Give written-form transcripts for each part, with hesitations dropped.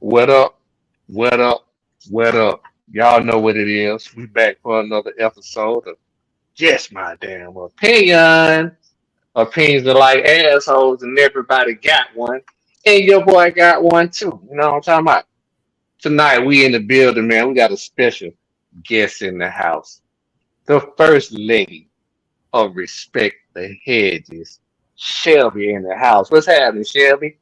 What up? What up? What up? Y'all know what it is. We back for another episode of Just My Damn Opinion. Opinions are like assholes, and everybody got one. And your boy got one too. You know what I'm talking about? Tonight we in the building, man. We got a special guest in the house. The first lady of Respect the Hedges, Shelby in the house. What's happening, Shelby?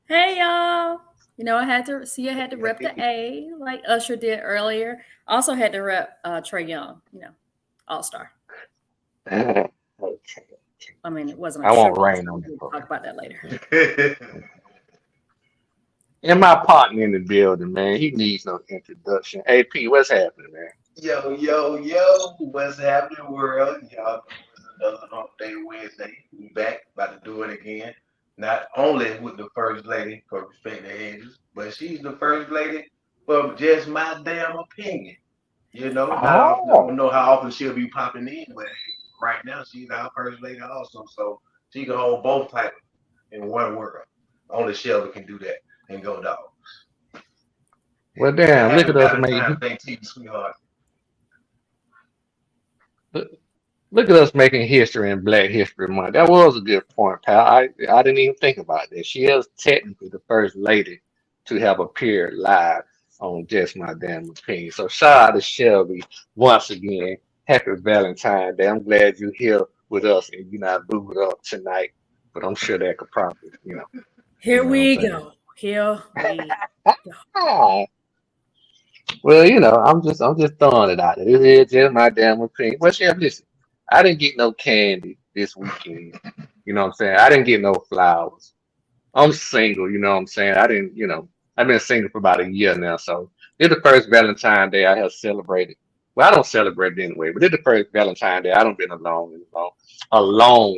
Hey y'all. I had to rep the A like Usher did earlier. Also had to rep Trey Young, all star. Okay. I mean, it wasn't a I won't tribute. rain on that. We'll talk about that later. And my partner in the building, man, he needs no introduction. AP, what's happening, man? Yo, yo, yo, what's happening, world? Y'all know it's another hump day Wednesday. We back, about to do it again. Not only with the first lady for Respect the Ages, but she's the first lady for just my damn opinion. I don't Oh, know how often she'll be popping in, but right now she's our first lady also. So she can hold both titles in one world. Only Shelby can do that and go dog. well, And damn, look happy at us making Valentine's Day to you, sweetheart. look at us making history in Black History Month. That was a good point, pal. I didn't even think about that. She is technically the first lady to have appeared live on Just My Damn Opinion. So shout out to Shelby once again. Happy Valentine's Day. I'm glad you're here with us and you're not booed up tonight. But I'm sure that could probably, Here you know we what I'm go. Here we go. saying? Well, I'm just throwing it out there. This is just my damn opinion. Well, Chef, listen, I didn't get no candy this weekend. You know what I'm saying? I didn't get no flowers. I'm single, you know what I'm saying? I've been single for about a year now, so it's the first Valentine's Day I have celebrated. Well, I don't celebrate it anyway, but it's the first Valentine's Day I don't been alone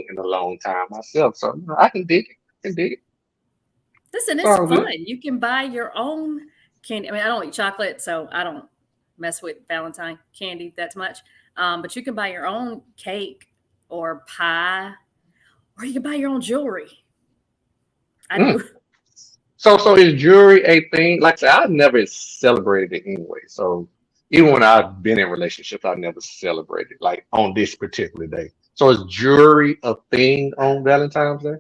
in a long time myself. So, I can dig it. I can dig it. Listen, It's it's all fun. good. You can buy your own candy. I mean, I don't eat chocolate, so I don't mess with Valentine candy that much. But you can buy your own cake or pie, or you can buy your own jewelry. I Mm. do. So is jewelry a thing? Like I said, I've never celebrated it anyway. So even when I've been in relationships, I've never celebrated like on this particular day. So is jewelry a thing on Valentine's Day?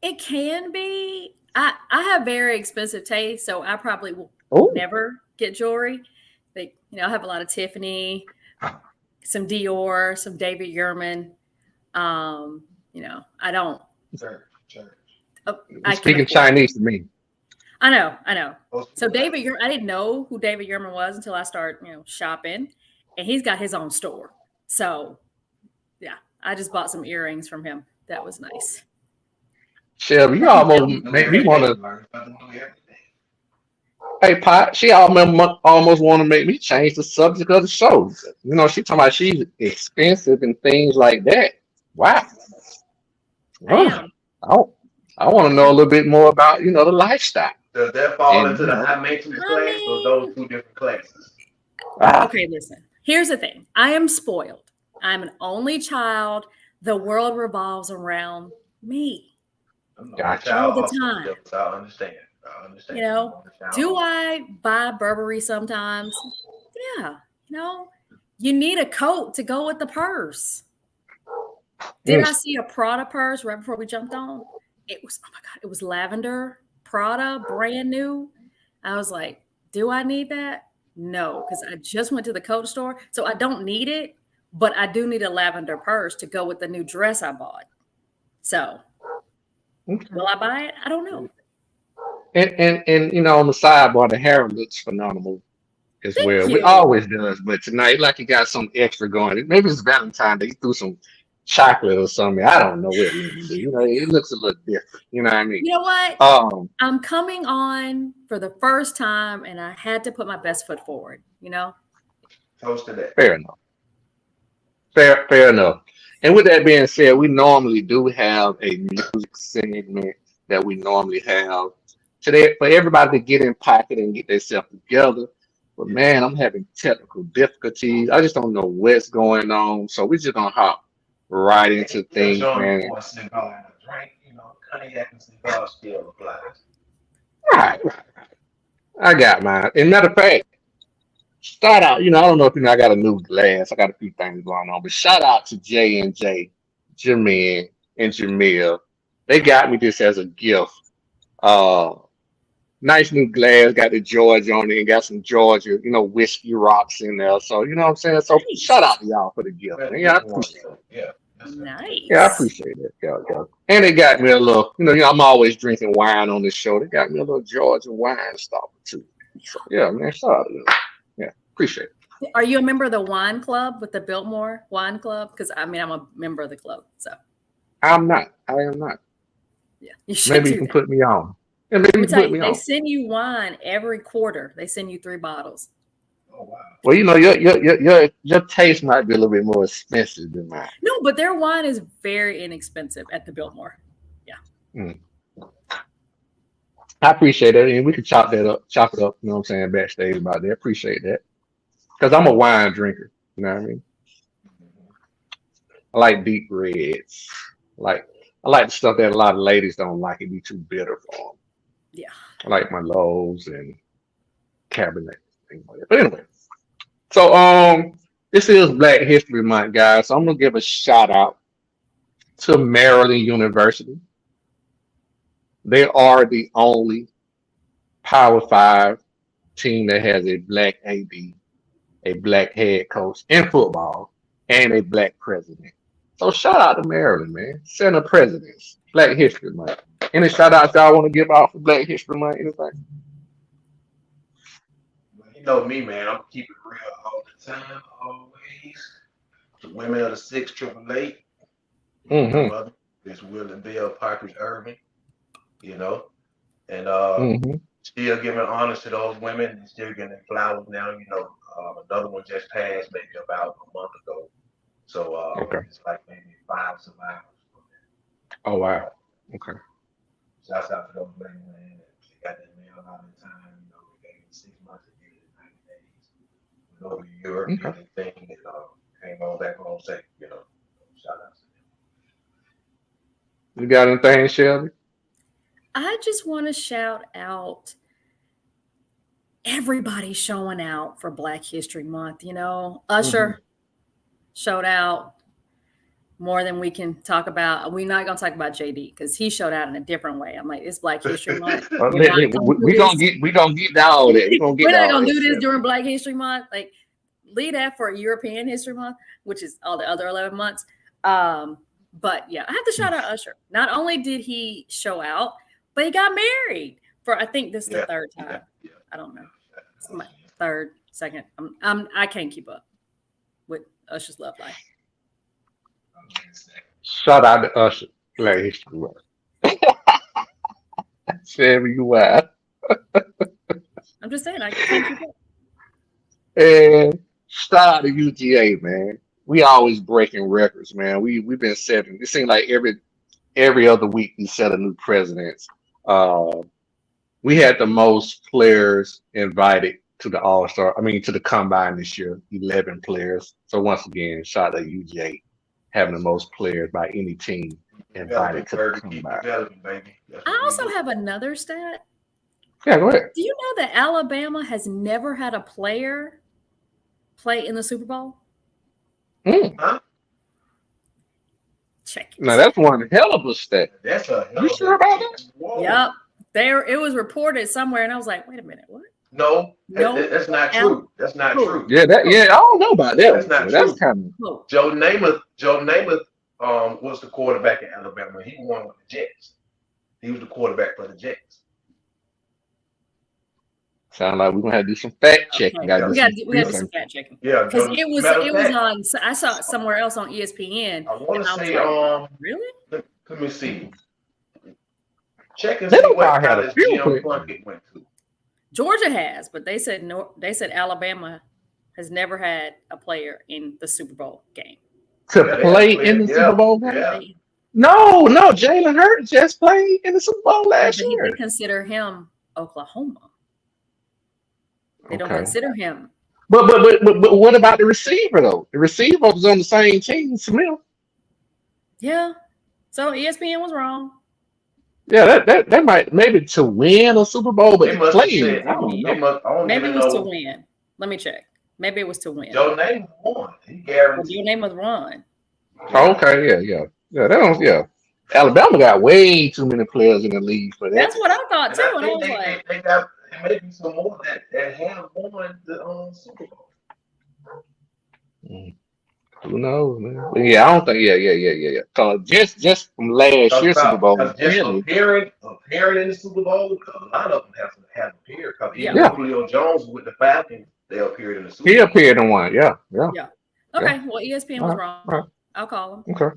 It can be. I have very expensive taste, so I probably will Oh, never get jewelry. I have a lot of Tiffany, some Dior, some David Yurman. I don't. Church. Oh, you're I can speaking afford it. Chinese to me. I know. Most So people like David, I didn't know who David Yurman was until I started, shopping, and he's got his own store. So yeah, I just bought some earrings from him. That was nice. Shelby, you something almost new make me every want day. to. Learn something new every day. Hey, Pot, she almost want to make me change the subject of the show. She talking about she's expensive and things like that. Wow. I Ugh. am. I, I want to know a little bit more about, the lifestyle. Does that fall And, into the high maintenance I class or those mean, two different classes? ah, okay, listen. Here's the thing. I am spoiled. I'm an only child. The world revolves around me I'm the only gotcha. all child the also, time. Shelby, so I understand. I You understand. I'm the know, only child do also. I buy Burberry sometimes? Yeah. You know, you need a coat to go with the purse. Did Mm. I see a Prada purse right before we jumped on? It was, oh my God, it was lavender, Prada, brand new. I was like, do I need that? No, because I just went to the coat store. So I don't need it, but I do need a lavender purse to go with the new dress I bought. So Okay. will I buy it? I don't know. And on the sidebar, the hair looks phenomenal as Thank well. We you. always does, but tonight, like you got some extra going. Maybe it's Valentine's Day. You threw some chocolate or something. I don't know what it is. It looks a little different. You know what I mean? You know what? Um, I'm coming on for the first time and I had to put my best foot forward. Toast to that. fair enough. Fair enough. And with that being said, we normally do have a music segment that we normally have today for everybody to get in pocket and get themselves together. But Yeah. man, I'm having technical difficulties. I just don't know what's going on. So we're just gonna hop right into Touch things, on man. before a cigar and a drink, cognac and cigar still applies. Right, right. I got mine. And matter of fact, start out. I don't know if you know. I got a new glass. I got a few things going on, but shout out to J and J, Jermaine, and Jamil. They got me this as a gift. Uh, Nice new glass, got the Georgia on it, and got some Georgia, whiskey rocks in there. So you know what I'm saying. So shout Nice. out to y'all for the gift, Well, man. you Yeah, I don't want appreciate to. it. Yeah. That's right. Yeah, I Nice. appreciate it. Yeah, yeah. And they got me a little, I'm always drinking wine on the show. They got me a little Georgia wine stopper too. So yeah, man, shout out to them. Yeah, appreciate it. Are you a member of the wine club with the Biltmore Wine Club? Because I'm a member of the club, so I'm not. I am not. yeah, you should Maybe you do can that. put me on. Yeah, maybe Let you me can tell put you, me they on. send you wine every quarter. They send you 3 bottles. Oh wow. Well, your taste might be a little bit more expensive than mine. No, but their wine is very inexpensive at the Biltmore. Yeah. Mm. I appreciate that, and we could chop it up. You know what I'm saying, backstage about that. Appreciate that, because I'm a wine drinker. You know what I mean? I like deep reds. Like I like the stuff that a lot of ladies don't like. It be too bitter for them. Yeah. I like my lows and Cabernet things like that. But anyway, so this is Black History Month, guys. So I'm gonna give a shout out to Maryland University. They are the only Power Five team that has a black AD, a black head coach in football, and a black president. So shout out to Maryland, man. Senate presidents, Black History Month. Any shout outs y'all want to give out for Black History Month? Anything? Well, you know me, man. I'm keeping it real all the time, always. The women of the 688. My Mm-hmm. mother is Willie Bell Parker's Irving, you know, and Mm-hmm. still giving honors to those women and still getting their flowers now. Another one just passed maybe about a month ago. So Okay. it's like maybe 5 survivors. Oh wow. Okay. Shouts out to those ladies, man. They got that mail out in time. They gave them 6 months to get it in 90 days. Went over to Europe, Okay. did their thing, and came on back home safe. Shout out to You got anything, Shelby? I just want to shout out everybody showing out for Black History Month. Usher showed out more than we can talk about. We're not going to talk about JD because he showed out in a different way. I'm like, it's Black History Month. Uh, We're let- not let- going to we do gonna this. get down all that. We gonna get We're down not all going to that, do this Shelby. during Black History Month. Like, leave that for European History Month, which is all the other 11 months. But yeah, I have to shout out Usher. Not only did he show out, but he got married for, I think this is the Yeah, 3rd yeah, time. yeah. I don't know. It's my 3rd, 2nd. I can't keep up with Usher's love life. Shout out to Usher. Black History Month. Shelby, you wild. I'm just saying, I can't keep up. And shout out to UGA, man. We always breaking records, man. We've been setting. It seems like every other week we set a new precedence. Uh, we had the most players invited to the All Star. I mean, to the combine this year. 11 players. So once again, shout out to UGA having the most players by any team invited Developing, to the Bird, keep combine. developing, baby. That's I what we also do. have another stat. Yeah, go ahead. Do you know that Alabama has never had a player play in the Super Bowl? Mm. Huh? Check Now it. that's one hell of a stat. That's a hell You of sure a about that? Whoa. Yep. It was reported somewhere, and I was like, wait a minute, what? No, No. that's not true. That's not Who? true. Yeah, I don't know about that. That's not one. That's true. kind of Who? Joe Namath was the quarterback in Alabama. He won with the Jets. He was the quarterback for the Jets. sound like we're gonna have to do some fact checking. Okay. Gotta We do got some to do some research. fact checking Yeah, because Joe, it was matter of fact, on. I saw it somewhere else on ESPN, I want and to I was say, like, really? let me see. Check and They see don't what probably have a college few Jim players. Plunkett went to. Georgia has, but they said no. They said Alabama has never had a player in the Super Bowl game. To Yeah, they had play in players. the Super Bowl game? Yeah. No, Jalen Hurts just played in the Super Bowl But last they year. consider him Oklahoma. They don't Okay. consider him. But what about the receiver though? The receiver was on the same team, Smith. Yeah. So ESPN was wrong. Yeah, that might maybe to win a Super Bowl, but They to must have play, said I don't they know. must. I don't Maybe even it was to know. win. Let me check. Maybe it was to win. Joe name won. He Well, your guaranteed. name was Ron. Oh, Yeah. okay, yeah. That don't, yeah. Alabama got way too many players in the league for that That's to what I happen. thought And I too. And I think was like, they got maybe some more that have won the Super Bowl. Mm, who knows, man? But yeah, I don't think. Yeah. Cause just from last year's Super Bowl, Because just apparently, appearing in the Super Bowl, a lot of them have appeared. Because yeah, even yeah, Julio Jones with the Falcons, they appeared in the Super he Bowl. appeared in one. yeah. Yeah. Okay. Well, ESPN All was right, wrong. all right, I'll call them. okay.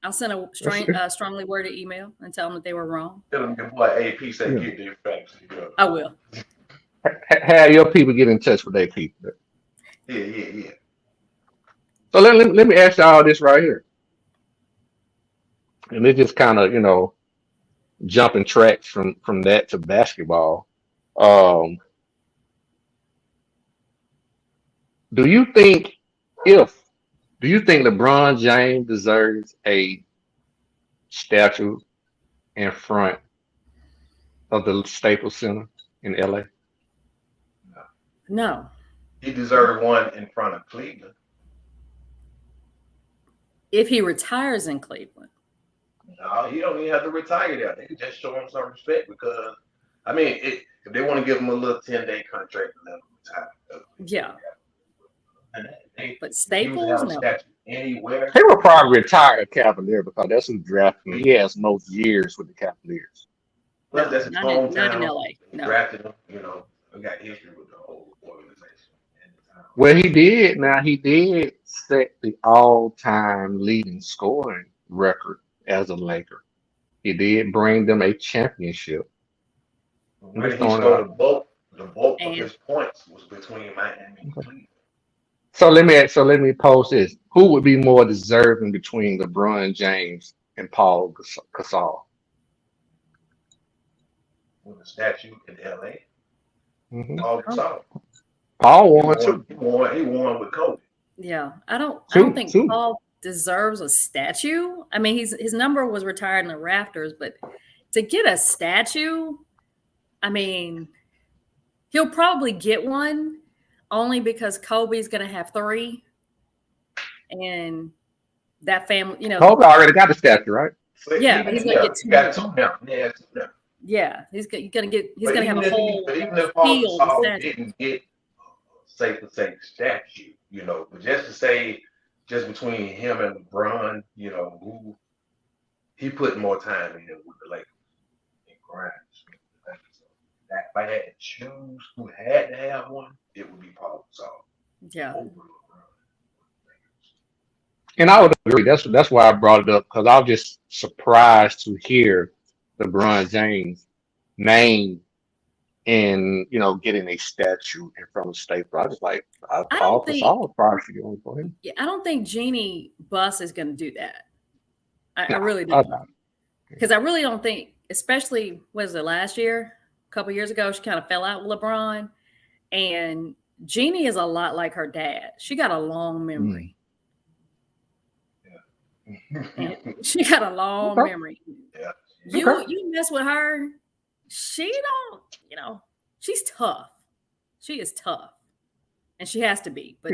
I'll send a Let's see. strongly worded email and tell them that they were wrong. Tell them your boy AP say Yeah. get their facts. I will. Have your people get in touch with their people. Yeah. So let me ask y'all this right here, and it just kind of jumping tracks from that to basketball. Um, do you think if do you think LeBron James deserves a statue in front of the Staples Center in LA? No. He deserved one in front of Cleveland. If he retires in Cleveland. No, he don't even have to retire there. They can just show him some respect because, I mean, if they want to give him a little 10-day contract and let him retire. Yeah. And But he was Staples, have a no. statue anywhere. He will probably retire a Cavalier because that's who drafted him. He has most years with the Cavaliers. Plus, No, that's his not in hometown. LA. They No. drafted him, we got history with the whole organization. Well, he did. Now he did set the all-time leading scoring record as a Laker. He did bring them a championship. I'm Really, just he throwing it scored out. the bulk of And his points was between Miami and Okay. Cleveland. So let me pose this: who would be more deserving between LeBron James and Paul Gasol? With the statue in LA. Hmm. All oh, saw. Paul He won won. too, He won with Kobe. yeah, I don't two, think two. Paul deserves a statue. I mean, his number was retired in the rafters, but to get a statue, I mean, he'll probably get one only because Kobe's going to have three, and that family, Kobe already got the statue, right? But yeah, even he's going to get he two got more. two now. Yeah, two now. Yeah, he's going to have a But whole even if Paul field of Gasol statues. didn't get safe to say statue, but just to say just between him and LeBron, who he put more time in with the Lakers and grind. So that if I had to choose who had to have one, it would be Paul Gasol Yeah, over LeBron. And I would agree. That's why I brought it up because I was just surprised to hear LeBron James name and getting a statue in front of Staples. I was like, I Paul don't think. Gasol probably should get one for him. Yeah, I don't think Jeannie Buss is going to do that. I No, really I don't. doubt Because I really don't think, especially was it last year, a couple years ago, she kind of fell out with LeBron. And Jeannie is a lot like her dad. She got a long memory. And she got a long Okay. memory. Yeah. You mess with her, she don't, she's tough. She is tough. And she has to be. But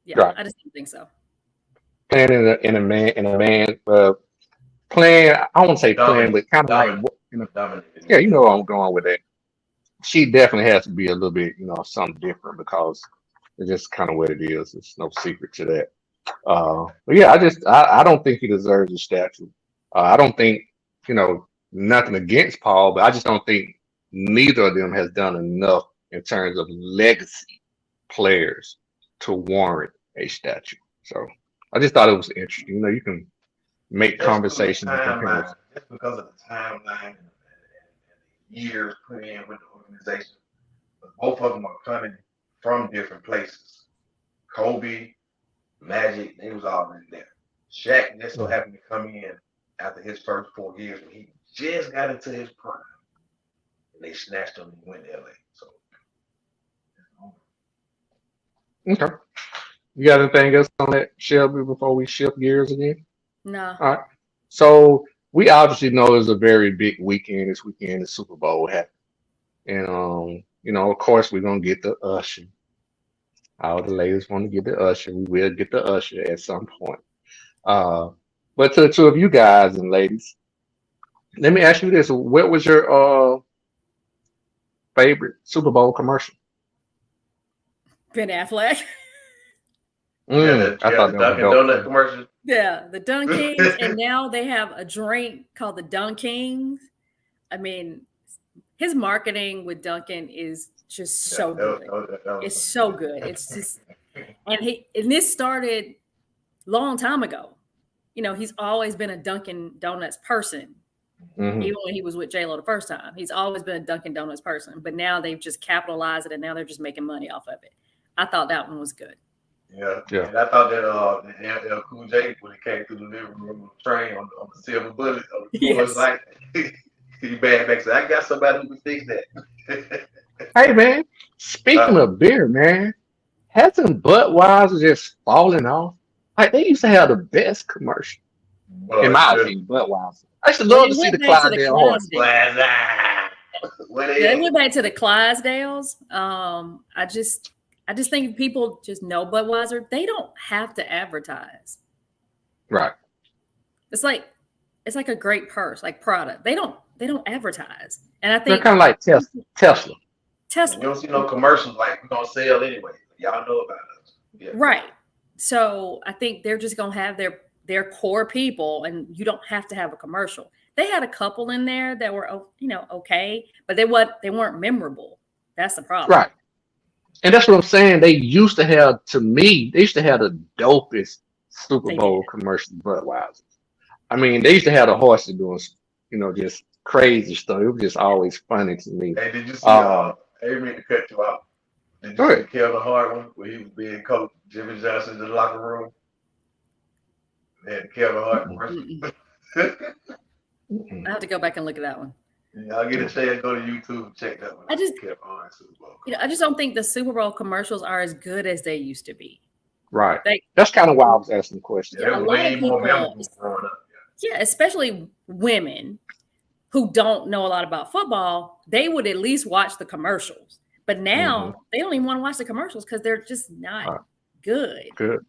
yeah, Right. I just don't think so. Playing in a man playing. I won't say playing, but kind of like Dominated. yeah, you know where I'm going with that. She definitely has to be a little bit, something different because it's just kind of what it is. It's no secret to that. But yeah, I don't think he deserves a statue. I don't think, nothing against Paul, but I just don't think neither of them has done enough in terms of legacy players to warrant a statue. So I just thought it was interesting. You can make conversation and comparison. Just because of the timeline and the years put in with the organization, but both of them are coming from different places. Kobe, Magic, they was already there. Shaq just so happened to come in after his first 4 years when he just got into his prime. And they snatched him and went to LA. So Okay. You got anything else on that, Shelby, before we shift gears again? No. All right. So we obviously know it's a very big weekend. This weekend, the Super Bowl happened, and of course, we're gonna get the Usher. All the ladies want to get the Usher. We will get the Usher at some point. Uh, but to the two of you guys and ladies, let me ask you this: what was your favorite Super Bowl commercial? Ben Affleck. I thought the that was Dunkin' dope Donut too. commercial. Yeah, the Dunk Kings, and now they have a drink called the Dunk Kings. I mean, his marketing with Dunkin' is just so good. It's so good. It's just, and this started long time ago. He's always been a Dunkin' Donuts person. Hmm. Even when he was with J-Lo the first time, he's always been a Dunkin' Donuts person. But now they've just capitalized it, and now they're just making money off of it. I thought that one was good. Yeah, Yeah. and I thought that the LL Cool J when he came through the living room on the train on the silver bullet on the floor, Yes. it's like he bad back said, I got somebody who can fix that. Hey man, speaking of beer, man, hasn't Budweiser just fallen off? Like they used to have the best commercial, in my opinion. Budweiser. I should Well, love they to see went the back to the Clydesdale horse. Where Yeah, they they went back to the Clydesdales. I just think people just know Budweiser. They don't have to advertise. Right. It's like a great purse, like Prada. They don't advertise. And I They're think kind of like Tesla. at? You Tesla, don't see no commercials like we're gonna sell anyway. Y'all know about us. Yeah. right? So I think they're just gonna have their core people, and you don't have to have a commercial. They had a couple in there that were okay, but they weren't memorable. That's the problem. Right. And that's what I'm saying. They used to have, to me, they used to have the dopest Super They Bowl did. commercials, Budweiser. I mean, they used to have the horses doing, just crazy stuff. It was just always funny to me. Hey, did you see? Uh, I didn't mean to cut you off. Did go you see ahead. Kevin Hart one where he was being coached Jimmy Johnson in the locker room? They had the Kevin Hart commercial. I have to go back and look at that one. Y'all get a chance, go to YouTube and check that one out. Kevin Hart Super Bowl. I just don't think the Super Bowl commercials are as good as they used to be. Right. Like, That's kind of why I was asking the question. Yeah, a they were lot way of more people, memorable growing up. yeah, especially women who don't know a lot about football, they would at least watch the commercials. But now they don't even want to watch the commercials because they're just not good. Good.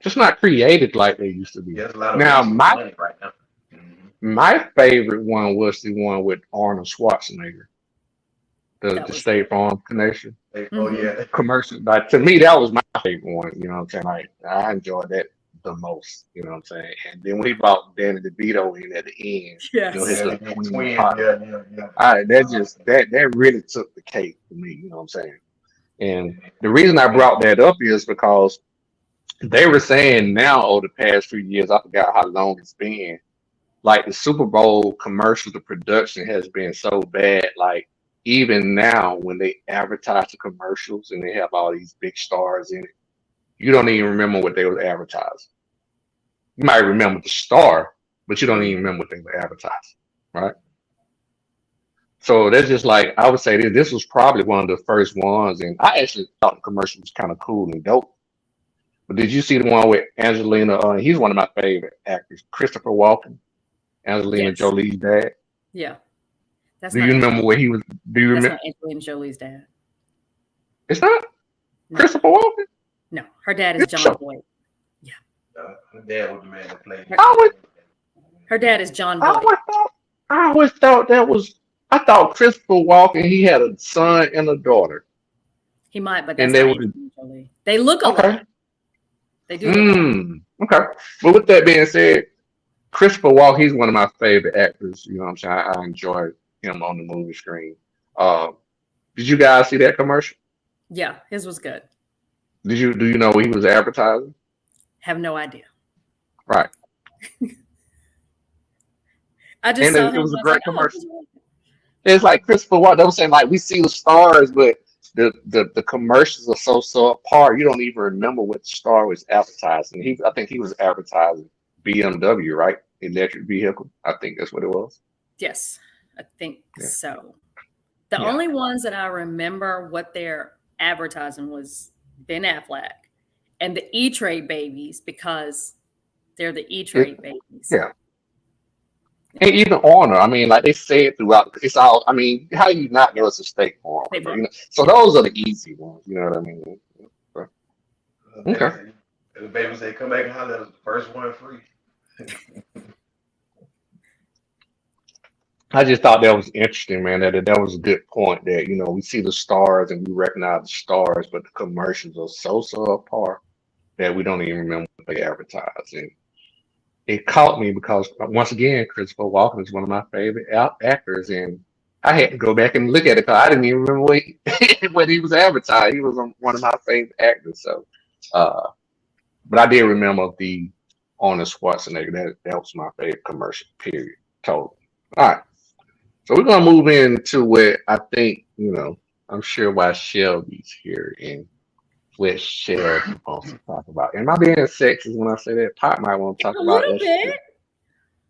Just not created like they used to be. Yeah, there's a lot of Now, wasted money right now. my favorite one was the one with Arnold Schwarzenegger, the State Farm connection Oh yeah, commercial. But to me, that was my favorite one. You know what I'm saying? Like I enjoyed that the most. You know what I'm saying? And then when he brought Danny DeVito in at the end, Yes. his yeah, little twin yeah, partner. yeah. That really took the cake for me. You know what I'm saying? And the reason I brought that up is because they were saying now over the past few years, I forgot how long it's been, like the Super Bowl commercial, the production has been so bad. Like even now when they advertise the commercials and they have all these big stars in it, you don't even remember what they were advertising. You might remember the star, but you don't even remember what they were advertising, right? So that's just like I would say this was probably one of the first ones, and I actually thought the commercial was kind of cool and dope. But did you see the one with Angelina? He's one of my favorite actors, Christopher Walken, Angelina Yes. Jolie's dad. Yeah. That's Do not you remember where he was? Do you That's remember? not Angelina Jolie's dad. It's not No. Christopher Walken. No, her dad is Good John show. Boyd. Her dad was the man that played. Her dad is John I Boyd. always thought that was. I thought Christopher Walken. He had a son and a daughter. He might, but And that's they not were- Angelina Jolie. They look Okay. alike. They do look alike. Okay. But with that being said, Christopher Walken, he's one of my favorite actors. You know what I'm saying? I enjoy him on the movie screen. Did you guys see that commercial? Yeah, his was good. Do you know what he was advertising? Have no idea. Right. I just And saw it him. was a and I great like, commercial. this is- It's like Christopher Walken. They were saying like we see the stars, but the commercials are so apart. You don't even remember what the star was advertising. I think he was advertising BMW, right? Electric vehicle. I think that's what it was. Yes, I think Yeah. so. The Yeah. only ones that I remember what their advertising was Ben Affleck and the E-Trade babies because they're the E-Trade babies. Yeah. And even honor. I mean, like they say it throughout. It's all. I mean, how you not know it's a State Farm? State Farm. You know? So those are the easy ones. You know what I mean? Okay. The baby say, "Come back and holler at us. The first one free." I just thought that was interesting, man. That was a good point. That we see the stars and we recognize the stars, but the commercials are so apart that we don't even remember what they advertise. And it caught me because once again, Christopher Walken is one of my favorite actors, and I had to go back and look at it because I didn't even remember what he was advertised. He was one of my favorite actors. So, but I did remember the Arnold Schwarzenegger. That was my favorite commercial. Period. Totally. All right. So we're gonna move into what I think. I'm sure why Shelby's here and what Shelby wants to talk about. Am I being sexist when I say that? Pop might want to talk A about little Usher too. bit.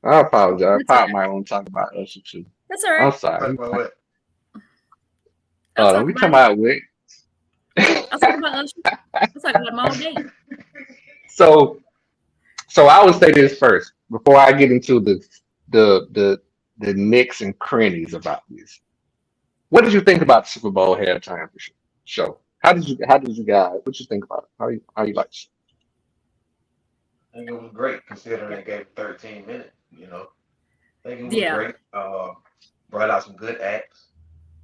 I apologize. That's Pop okay. might want to talk about Usher too. That's all I'm right. sorry. Talk about what? I'll talk We about talking it. about what? I'll talk about Usher. I'll talk about him all day. So I would say this first before I get into the nicks and crannies about this. What did you think about the Super Bowl halftime show? How did you guys? What you think about it? How you like it? I think it was great considering they gave 13 minutes. I think it was Yeah. great. Brought out some good acts,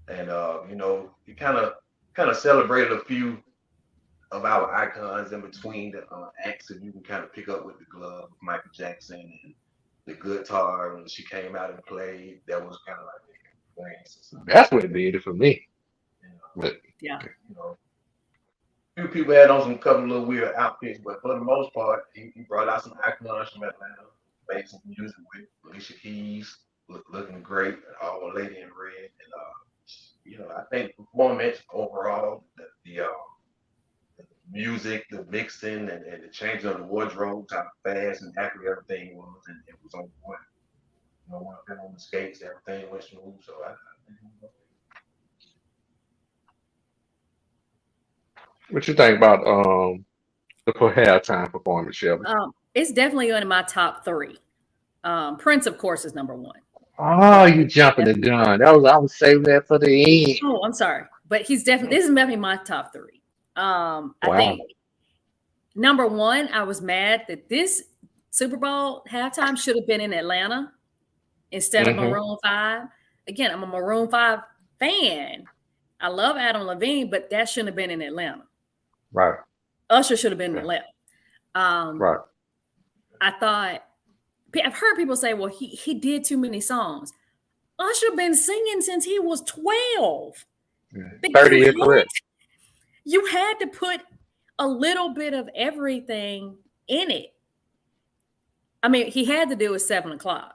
and he kind of celebrated a few of our icons in between the acts, and you can kind of pick up with the glove, Michael Jackson, and the guitar when she came out and played. That was kind of like the experience. That's what did it for me. You know, But Yeah. you know, few people had on some couple little weird outfits, but for the most part, he brought out some icons from Atlanta, made some music with Alicia Keys, looking great, all lady in red, and I think the performance overall, the music, the mixing, and the changing of the wardrobe, how fast and accurate everything was, and it was on point. When I've been on the skates, everything went smooth, so I think it was what you think about the halftime performance, Shelby? It's definitely one of my top three. Prince, of course, is number one. Oh, you jumping the gun. I was saving that for the end. Oh, I'm sorry, but this is definitely my top three. I Wow. think number one, I was mad that this Super Bowl halftime should have been in Atlanta instead of Mhm. Maroon 5. Again, I'm a Maroon 5 fan. I love Adam Levine, but that shouldn't have been in Atlanta. Right. Usher should have been in Yeah. Atlanta. Right. I thought, I've heard people say, well, he did too many songs. Usher been singing since he was 12. Yeah. But 30 is correct. you had to put a little bit of everything in it. I mean, he had to do it 7:00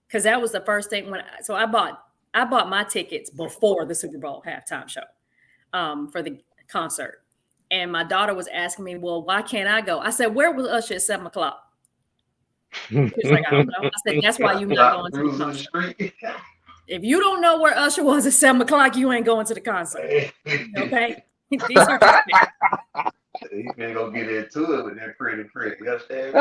because that was the first thing so I bought my tickets before the Super Bowl halftime show for the concert. And my daughter was asking me, well, why can't I go? I said, where was Usher at 7:00? She was like, I don't know. I said, that's why you're not going to the concert. street. If you don't know where Usher was at 7:00, you ain't going to the concert. Okay? These are just He's gonna go get into it with that pretty. You understand?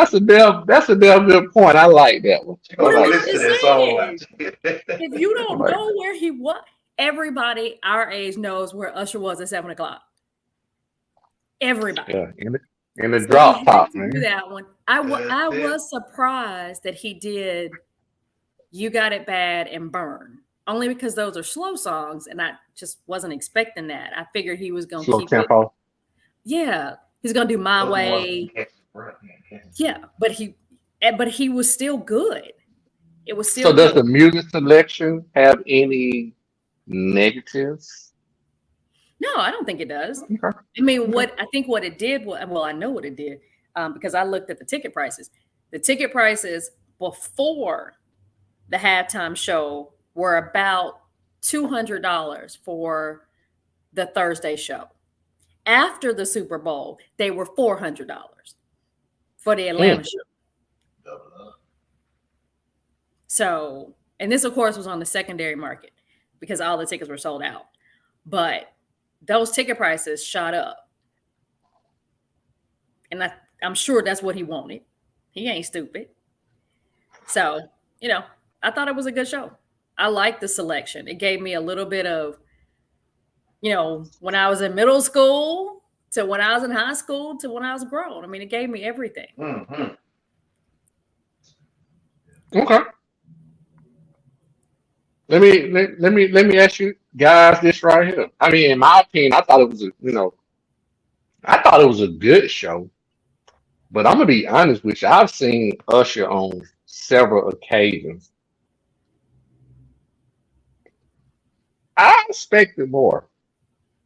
That's a damn good point. I like that one. You I What gonna am like I listen to just that song. if you I don't like know where he was, everybody our age knows where Usher was at 7:00. Everybody. Yeah, in the So drop he had top, to do man. that one. I That's it. was surprised that he did You Got It Bad and Burn. Only because those are slow songs, and I just wasn't expecting that. I figured he was gonna Slow keep it. tempo. Yeah, he's gonna do My Those ones Way. you catch your breath. Yeah, but he was still good. It was So still does the good. music selection have any negatives? No, I don't think it does. Okay. I mean, Okay. I think what it did, well, I know what it did because I looked at the ticket prices. The ticket prices before the halftime show were about $200 for the Thursday show. After the Super Bowl, they were $400 for the Atlanta show. Double up. So, and this, of course, was on the secondary market because all the tickets were sold out. But those ticket prices shot up. And I'm sure that's what he wanted. He ain't stupid. So, I thought it was a good show. I liked the selection. It gave me a little bit of, when I was in middle school to when I was in high school to when I was grown. I mean, it gave me everything. Mm-hmm. Okay. Let me ask you guys this right here. I mean, in my opinion, I thought it was I thought it was a good show. But I'm gonna be honest with you. I've seen Usher on several occasions. I expected more,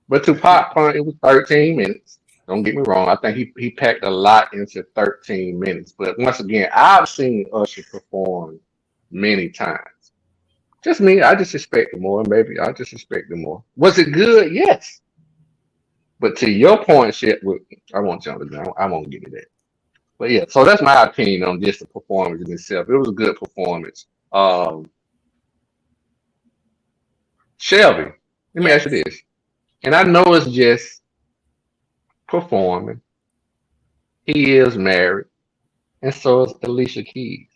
but to popcorn, it was 13 minutes. Don't get me wrong. I think he packed a lot into 13 minutes. But once again, I've seen Usher perform many times. Just me. I just expected more, baby. I just expected more. Was it good? Yes. But to your point, shit, I won't jump it down. I won't give you that. But yeah, so that's my opinion on just the performance in itself. It was a good performance. Shelby, let me ask you Yes. this. And I know it's just performing. He is married, and so is Alicia Keys.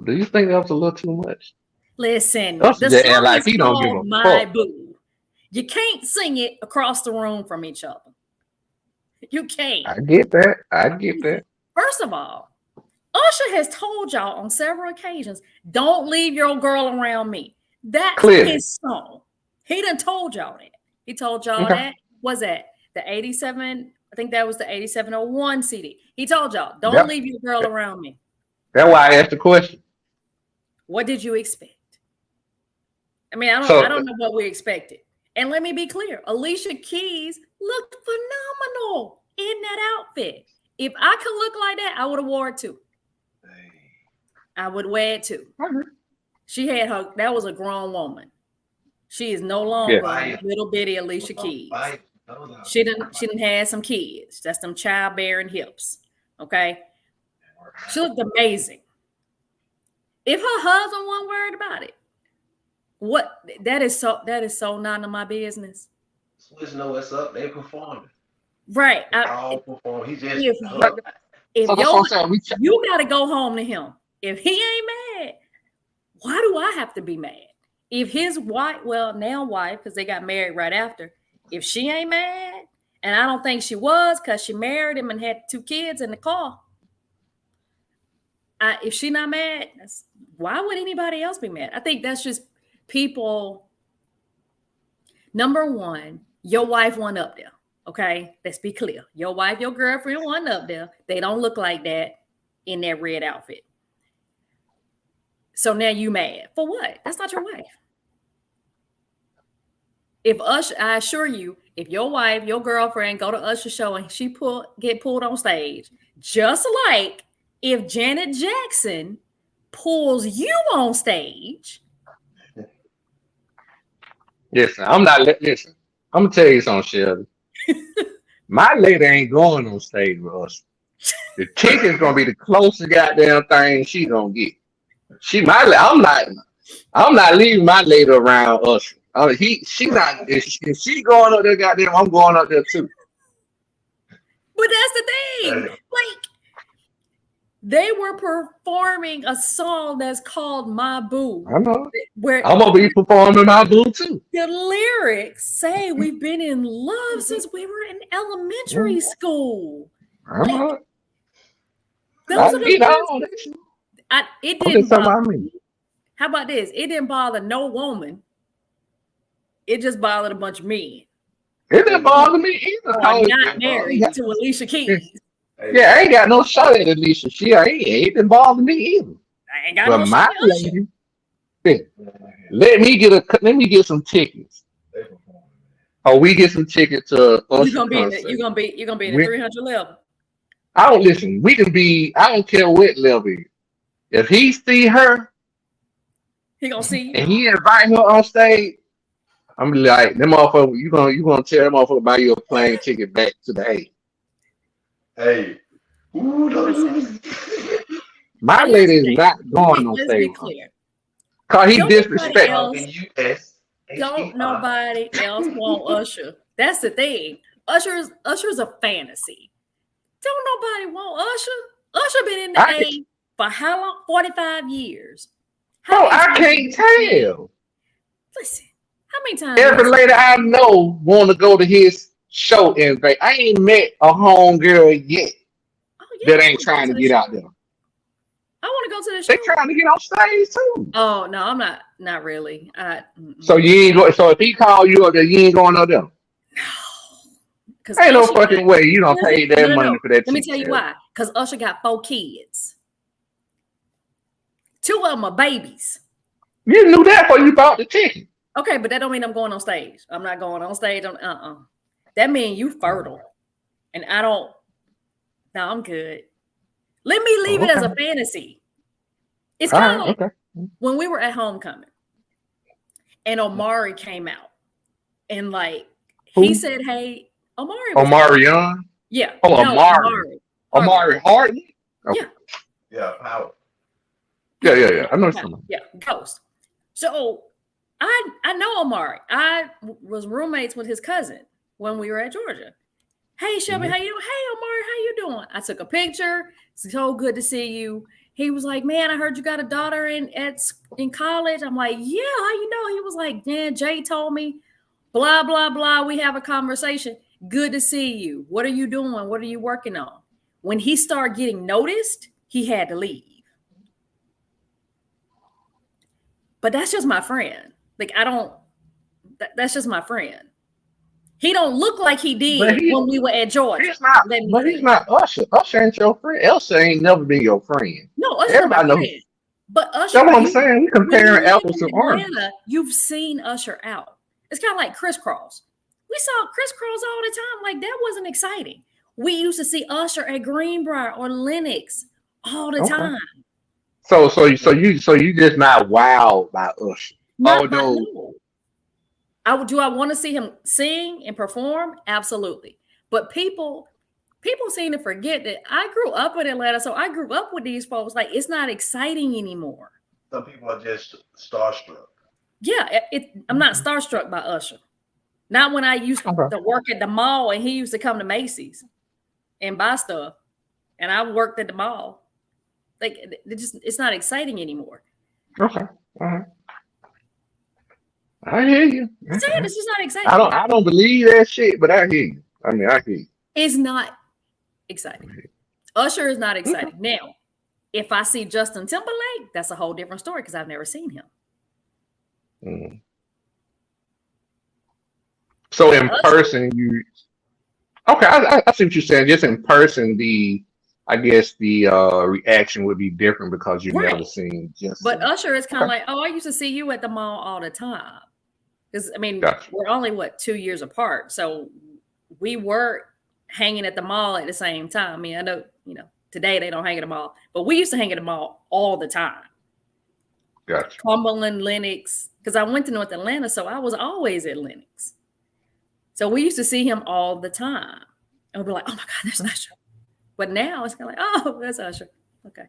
Do you think that was a little too much? Listen, Us the just act song like is he don't give a called My fuck. Boo. You can't sing it across the room from each other. You can't. I get that. I get that. First of all, Usher has told y'all on several occasions, don't leave your girl around me. That's Clearly. his song. He done told y'all that. He told y'all Okay. that. Was that the 87? I think that was the 8701 CD. He told y'all, don't Yep. leave your girl around me. That's why I asked the question. What did you expect? I mean, I So don't know what we expected. And let me be clear, Alicia Keys looked phenomenal in that outfit. If I could look like that, I would have wore it too. I would wear it too. She had her, that was a grown woman. She is no yeah. longer little bitty Alicia Keys. She didn't have some kids. That's them childbearing hips. Okay. She looked amazing. If her husband wasn't worried about it, what that is so none of my business. Switch know what's up. They performing. Right. All perform. He just If So that's what I'm saying. you got to go home to him. If he ain't mad, why do I have to be mad? If his wife, well, now wife, because they got married right after, if she ain't mad, and I don't think she was because she married him and had 2 kids in the car. If she not mad, why would anybody else be mad? I think that's just people. Number one, your wife went up there. Okay, let's be clear. Your wife, your girlfriend went up there. They don't look like that in that red outfit. So now you mad for what? That's not your wife. If Usher, I assure you, if your wife, your girlfriend go to Usher show and she get pulled on stage, just like if Janet Jackson pulls you on stage. Listen, listen. I'm gonna tell you something, Shelby. My lady ain't going on stage with us. The ticket's gonna be the closest goddamn thing she gonna get. I'm not leaving my lady around us. She not. If she going up there, goddamn, I'm going up there too. But that's the thing. Like, they were performing a song that's called My Boo. I know. Where I'm gonna be performing my boo too. the lyrics say we've been in love since we were in elementary school. I know. Those are the all words. that. It I'm didn't just talking bother about me. me. How about this? It didn't bother no woman. It just bothered a bunch of men. It didn't bother me either. Who are not married to Alicia Keys. Yeah, I ain't got no shot at Alicia. It didn't bother me either. I ain't got But no my shot at Usher. lady, let me get some tickets. Or we get some tickets to You're Usher gonna be in concert. the, in the 300 level. I don't listen. We can be. I don't care what level. If he see her He gonna see you. and he invite her on stage, I'm like, them motherfucker. You gonna tell that motherfucker buy you a plane ticket back to the A. Hey. My lady is not going on Let's stage. be clear. Cause he Don't disrespectful. Don't nobody else want Usher. That's the thing. Usher's a fantasy. Don't nobody want Usher. Usher been in the A for how long? 45 years. How Bro, many I times can't have you seen- tell. Listen, how many times? have Every you lady I know want to go to his show in Vegas. I ain't met a homegirl yet Oh yeah, that I ain't want to go trying to to the get out show. there. I want to go to the They show. trying to get on stage too. Oh no, I'm not really. So you ain't go. So if he call you up there, you ain't going up there. Because Ain't no Usher got fucking way you don't pay that money no. for that Let me ticket. tell you why. Because Usher got 4 kids. 2 of them are babies. You knew that before you bought the ticket. Okay, but that don't mean I'm going on stage. I'm not going on stage. That means you fertile, and I don't. No, I'm good. Let me leave it as a fantasy. It's All kind of right, like okay. when we were at homecoming, and Omari came out, and like he Who? said, "Hey, Omari was out." Omarion? Yeah. Oh, No, Amari. Amari Harden? Okay. Yeah, power. Yeah. I know something. Yeah, Ghost. So I know Omari. I was roommates with his cousin when we were at Georgia. Hey Shelby, how you doing? Hey Omari, how you doing? I took a picture. It's so good to see you. He was like, man, I heard you got a daughter in college. I'm like, yeah, how you know? He was like, yeah, Jay told me, blah, blah, blah. We have a conversation. Good to see you. What are you doing? What are you working on? When he started getting noticed, he had to leave. But that's just my friend. Like, that's just my friend. He don't look like he did when we were at Georgia. He's not Usher. Usher ain't your friend. Usher ain't never been your friend. No, Usher's Everybody not my knows. friend. But Usher, That's what I'm saying. We when comparing you apples live to in oranges. Atlanta, you've seen Usher out. It's kind of like crisscross. We saw crisscross all the time. Like, that wasn't exciting. We used to see Usher at Greenbrier or Lenox all the time. So you just not wowed by Usher. Not by no. Do I want to see him sing and perform? Absolutely. But people seem to forget that I grew up in Atlanta, so I grew up with these folks. Like, it's not exciting anymore. Some people are just starstruck. Yeah, I'm not starstruck by Usher. Not when I used to work at the mall and he used to come to Macy's and buy stuff, and I worked at the mall. Like, it's not exciting anymore. Okay, all right. I hear you. I'm saying it's just not exciting. I don't believe that shit, but I hear you. I mean, I hear you. It's not exciting. Usher is not exciting. Now, if I see Justin Timberlake, that's a whole different story because I've never seen him. Mm. So in person, I see what you're saying. Just in person, I guess the reaction would be different because you've never seen Justin. But Usher is kind of like, oh, I used to see you at the mall all the time. Because, I mean, we're only, 2 years apart. So we were hanging at the mall at the same time. I mean, I know, today they don't hang at the mall. But we used to hang at the mall all the time. Gotcha. Cumberland, Lenox. Because I went to North Atlanta, so I was always at Lenox. So we used to see him all the time. And we'd be like, oh, my God, there's Usher. But now it's kind of like, oh, that's Usher. Okay.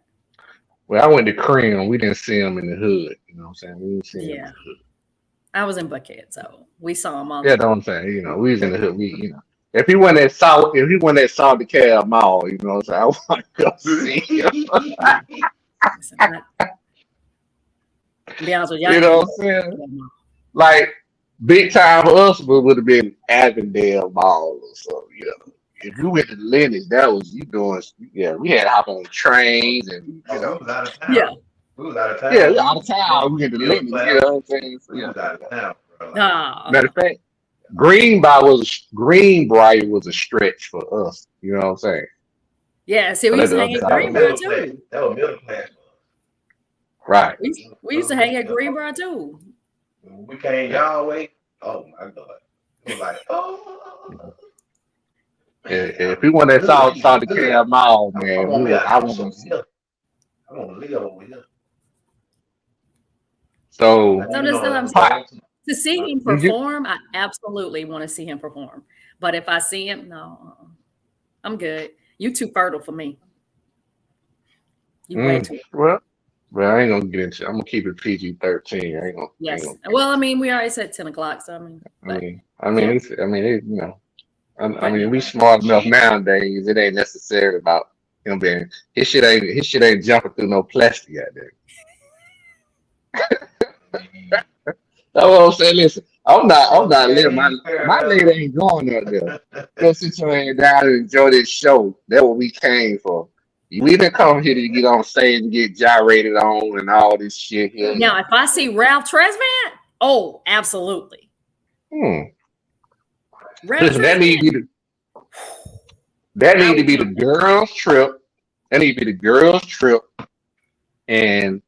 Well, I went to Cream. We didn't see him in the hood. You know what I'm saying? We didn't see him in the hood. I was in Buckhead, so we saw him on. Yeah, that's what I'm saying. We was in the hood. If he went at South the Cab Mall, you know what I'm saying? I want to go see him. To be honest with you, you know what I'm saying? Like, big time for us would have been Avondale Mall or something, If you went to Lennox, that was you doing. Yeah, we had to hop on trains and we was out of town. Yeah, we was out of town. Yeah, we out of town. We went to Lennox. You know what I'm saying? So, we was out of town, bro. Matter of fact, Greenbrier was a stretch for us. You know what I'm saying? Yeah. See, we used to hang at Greenbrier too. That was middle class. Right. We used to hang at Greenbrier too. When we came y'all way, oh my God. It was like, oh. If we went at South the Cab Mall, man, I want to live over here. So to see him perform, I absolutely want to see him perform. But if I see him, no, I'm good. You too fertile for me. You way too. Well, I ain't gonna get into it. I'm gonna keep it PG-13. I ain't gonna. Yes. Well, I mean, we already said 10 o'clock, so we smart enough nowadays. It ain't necessary about him being his shit ain't jumping through no plastic out there. That's what I'm saying. Listen, I'm So not letting Dave my lady Fairweather. ain't going up there. Go sit your ass down and enjoy this show. That's what we came for. We didn't come here to get on stage and get gyrated on and all this shit here. Now, if I see Ralph Tresvant, oh, absolutely. Hmm. Ralph Listen, Tresvant. that I need to would be the jump. girls' trip. That need to be the girls' trip, and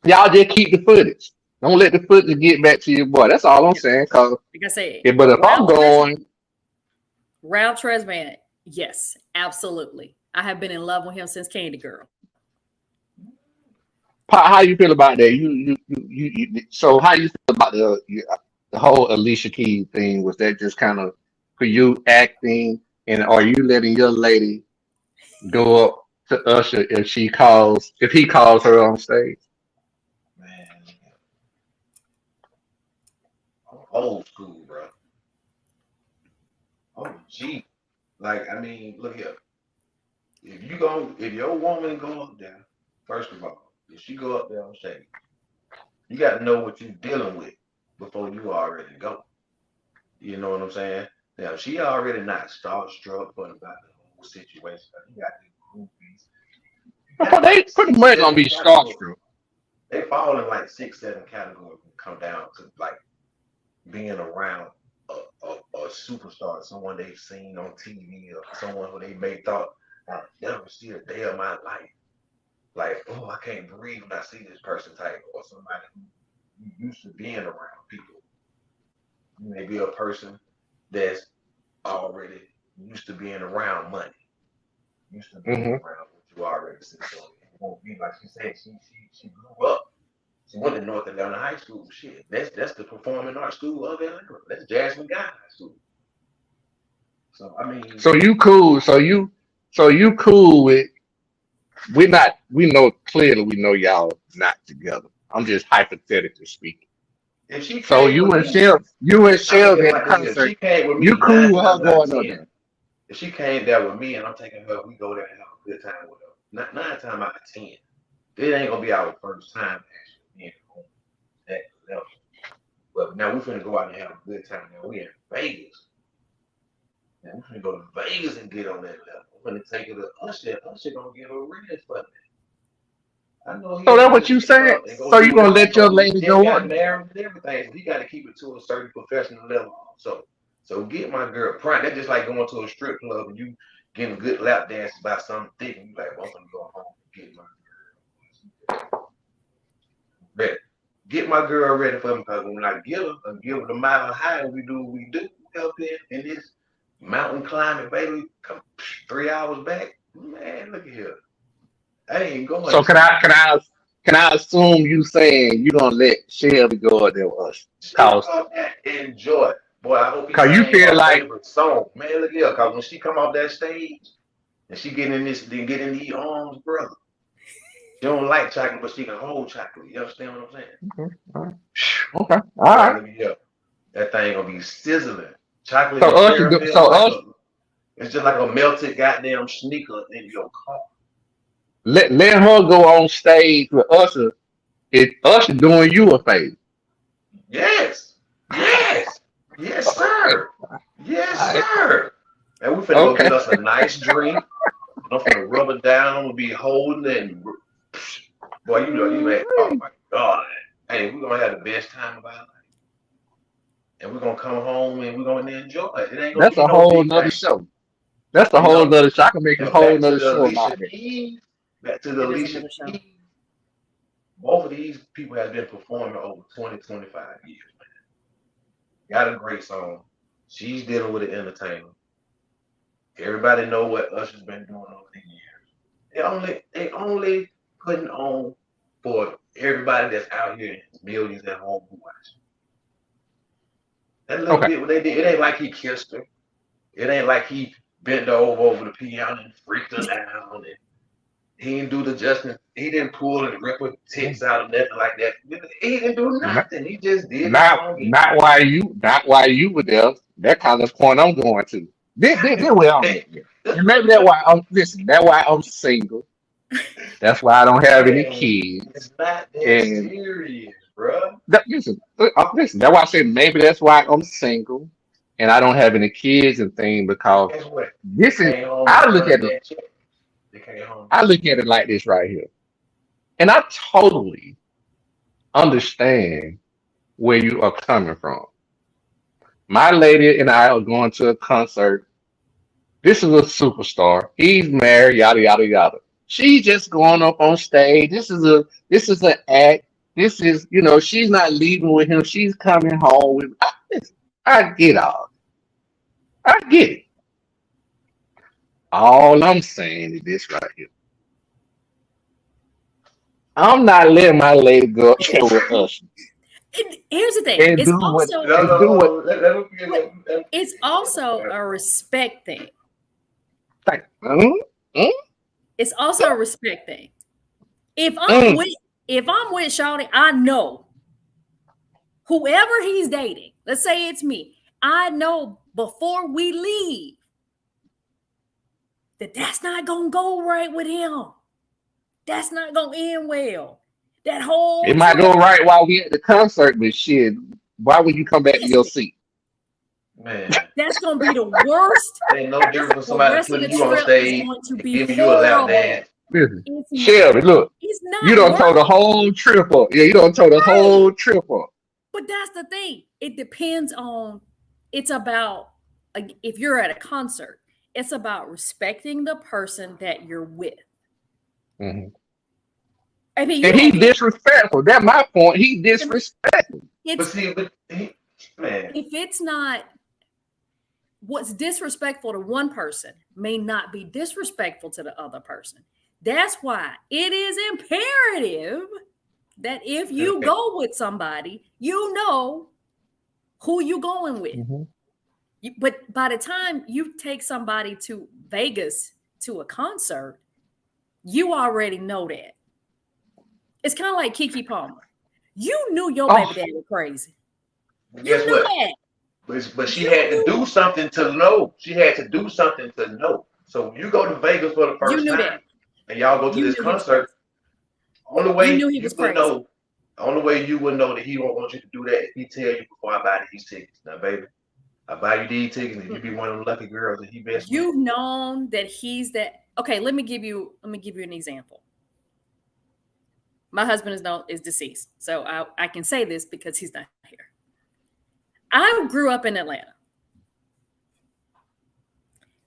y'all just keep the footage. Don't let the footage get back to your boy. That's all I'm Yeah, saying. Cause like I said, but if I'm going, Ralph Tresvant, yes, absolutely. I have been in love with him since Candy Girl. how you feel about that? So how you feel about the whole Alicia Keys thing? Was that just kind of for you acting, and are you letting your lady go up to Usher if he calls her on stage? Man, I'm old school, bro. Oh, gee. Like, I mean, look here. If your woman go up there, first of all, if she go up there on stage, you got to know what you're dealing with before you already go. You know what I'm saying? Now, she already not starstruck, but about the whole situation. You got these groupies. You Well, got they like pretty six, much gonna seven be categories. starstruck. They fall in like six, seven categories when it come down to like being around a superstar, someone they've seen on TV or someone who they may thought I'll never see a day of my life. Like, oh, I can't breathe when I see this person type, or somebody who you used to being around people. You may be a person that's already used to being around money, used to being Hmm. around what you already see. So it won't be like she said, she grew up. She went to North Atlanta High School. Shit, that's the performing arts school of Atlanta. That's Jasmine Guy High School. So I mean, So you cool. So you cool with we know clearly we know y'all not together. I'm just hypothetically speaking. if she So came with me, you and I look Cheryl at it at the like this: if concert, she came with you me cool nine with her times out of going up ten, there. if she came there with me and I'm taking her, we go there and have a good time with her. Not nine times out of ten, it ain't gonna be our first time actually being on that level. But now we're finna go out and have a good time. Now we in Vegas. Now we're finna go to Vegas and get on that level. We're gonna take her to Usher. Usher gonna give her red for me. I know So he'll that's do what his you saying? makeup and go So you do it gonna all let your for me. lady Then go up got there? married and everything. So he got to keep it to a certain professional level. So get my girl prime. That's just like going to a strip club and you getting good lap dances by something thick and you like, well, I'm gonna go home and get my girl ready. Get my girl ready for me because when I give her the mile high and we do what we do up here in this mountain climbing, baby, come 3 hours back. Man, look at here. I ain't going So to sleep. can I assume you saying you gonna let Shelby go up there with us? She Cause go there, enjoy. Boy, I hope he cause you sang feel her like favorite song. Man, look here, cause when she come off that stage and she get in this, then get in these arms, brother. She don't like chocolate, but she can hold chocolate. You understand what I'm saying? okay, okay, all Boy, right. look here. That thing gonna be sizzling. Chocolate So and us should go, caramel so like us a it's just like a melted goddamn sneaker in your car. let her go on stage with us. It us doing you a favor. Yes. Yes. Yes, Okay, sir. Yes, all right, sir. And we finna go okay. get us a nice drink. I'm finna rub it down. I'm gonna be holding it. And, boy, you know, you ain't. Oh my God. Hey, we're gonna have the best time of our life. And we're gonna come home and we're gonna enjoy it. It ain't gonna That's be a no whole big nother thing, show. That's a you whole know. nother show. I can make a And whole back to nother the show Alicia about it. Keys, back to the It is Alicia another show. Keys. Both of these people have been performing over 20, 25 years. Got a great song. She's dealing with an entertainer. Everybody know what Usher's been doing over the years. They only putting on for everybody that's out here, millions at home who watch. That little Okay. bit what they did, it ain't like he kissed her. It ain't like he bent her over the piano and freaked her down. And he didn't do the Justin. He didn't pull and rip her tits out or nothing like that. He didn't do Not nothing. He just did the not song. not why you were there. That kind of point I'm going to. This where I'm Hey, at. Yeah. And maybe that's why I'm listen, that's why I'm single. That's why I don't have any Man, kids. it's not that And serious, bro. listen, that's why I said maybe that's why I'm single and I don't have any kids and things because Guess what? They this is came home I and look turned at it that check. They came home. I look at it like this right here. And I totally understand where you are coming from. My lady and I are going to a concert. This is a superstar. He's married, yada yada yada. She's just going up on stage. This is an act. This is she's not leaving with him. She's coming home with. I get all. I get it. All I'm saying is this right here. I'm not letting my lady go up there with us Here's the thing. and It's do what also No, and no, do what. no. Let me get but let it's also a respect thing. Like, mm, It's also a respect thing. If I'm mm, with if I'm with Shawty, I know whoever he's dating. Let's say it's me. I know before we leave that that's not gonna go right with him. That's not gonna end well. That whole it might go trip. right while we at the concert, but shit, why would you come back to your Listen, seat? man. that's gonna be the worst. Ain't no difference from The somebody rest of the putting you on trip is stage going to and be giving you a lap horrible. dance. Listen, It's Shelby, look, it's you not done told worth the it. whole trip up. Yeah, you done told the Right. whole trip up. But that's the thing. It depends on, it's about, like, if you're at a concert, it's about respecting the person that you're with. Mhm. I mean, you And he don't have, disrespectful. That's my point. He I mean, disrespectful. But it's, see, man, if it's not, what's disrespectful to one person may not be disrespectful to the other person. That's why it is imperative that if you go with somebody, you know who you going with. Mhm. But by the time you take somebody to Vegas to a concert, you already know that. It's kind of like Kiki Palmer. You knew your baby Oh, daddy was crazy. guess You knew what? that. But she You had to knew. do something to know. She had to do something to know. So you go to Vegas for the You first knew time, that. and y'all go to You this knew he was crazy. concert. Only You way knew he you was would crazy. know, only way you would know that he won't want you to do that if he tell you before I buy these tickets. Now, baby, I buy you these tickets, and you be one of them lucky girls that he best with. You've known that he's that. Okay, let me give you an example. My husband is deceased, so I can say this because he's not here. I grew up in Atlanta.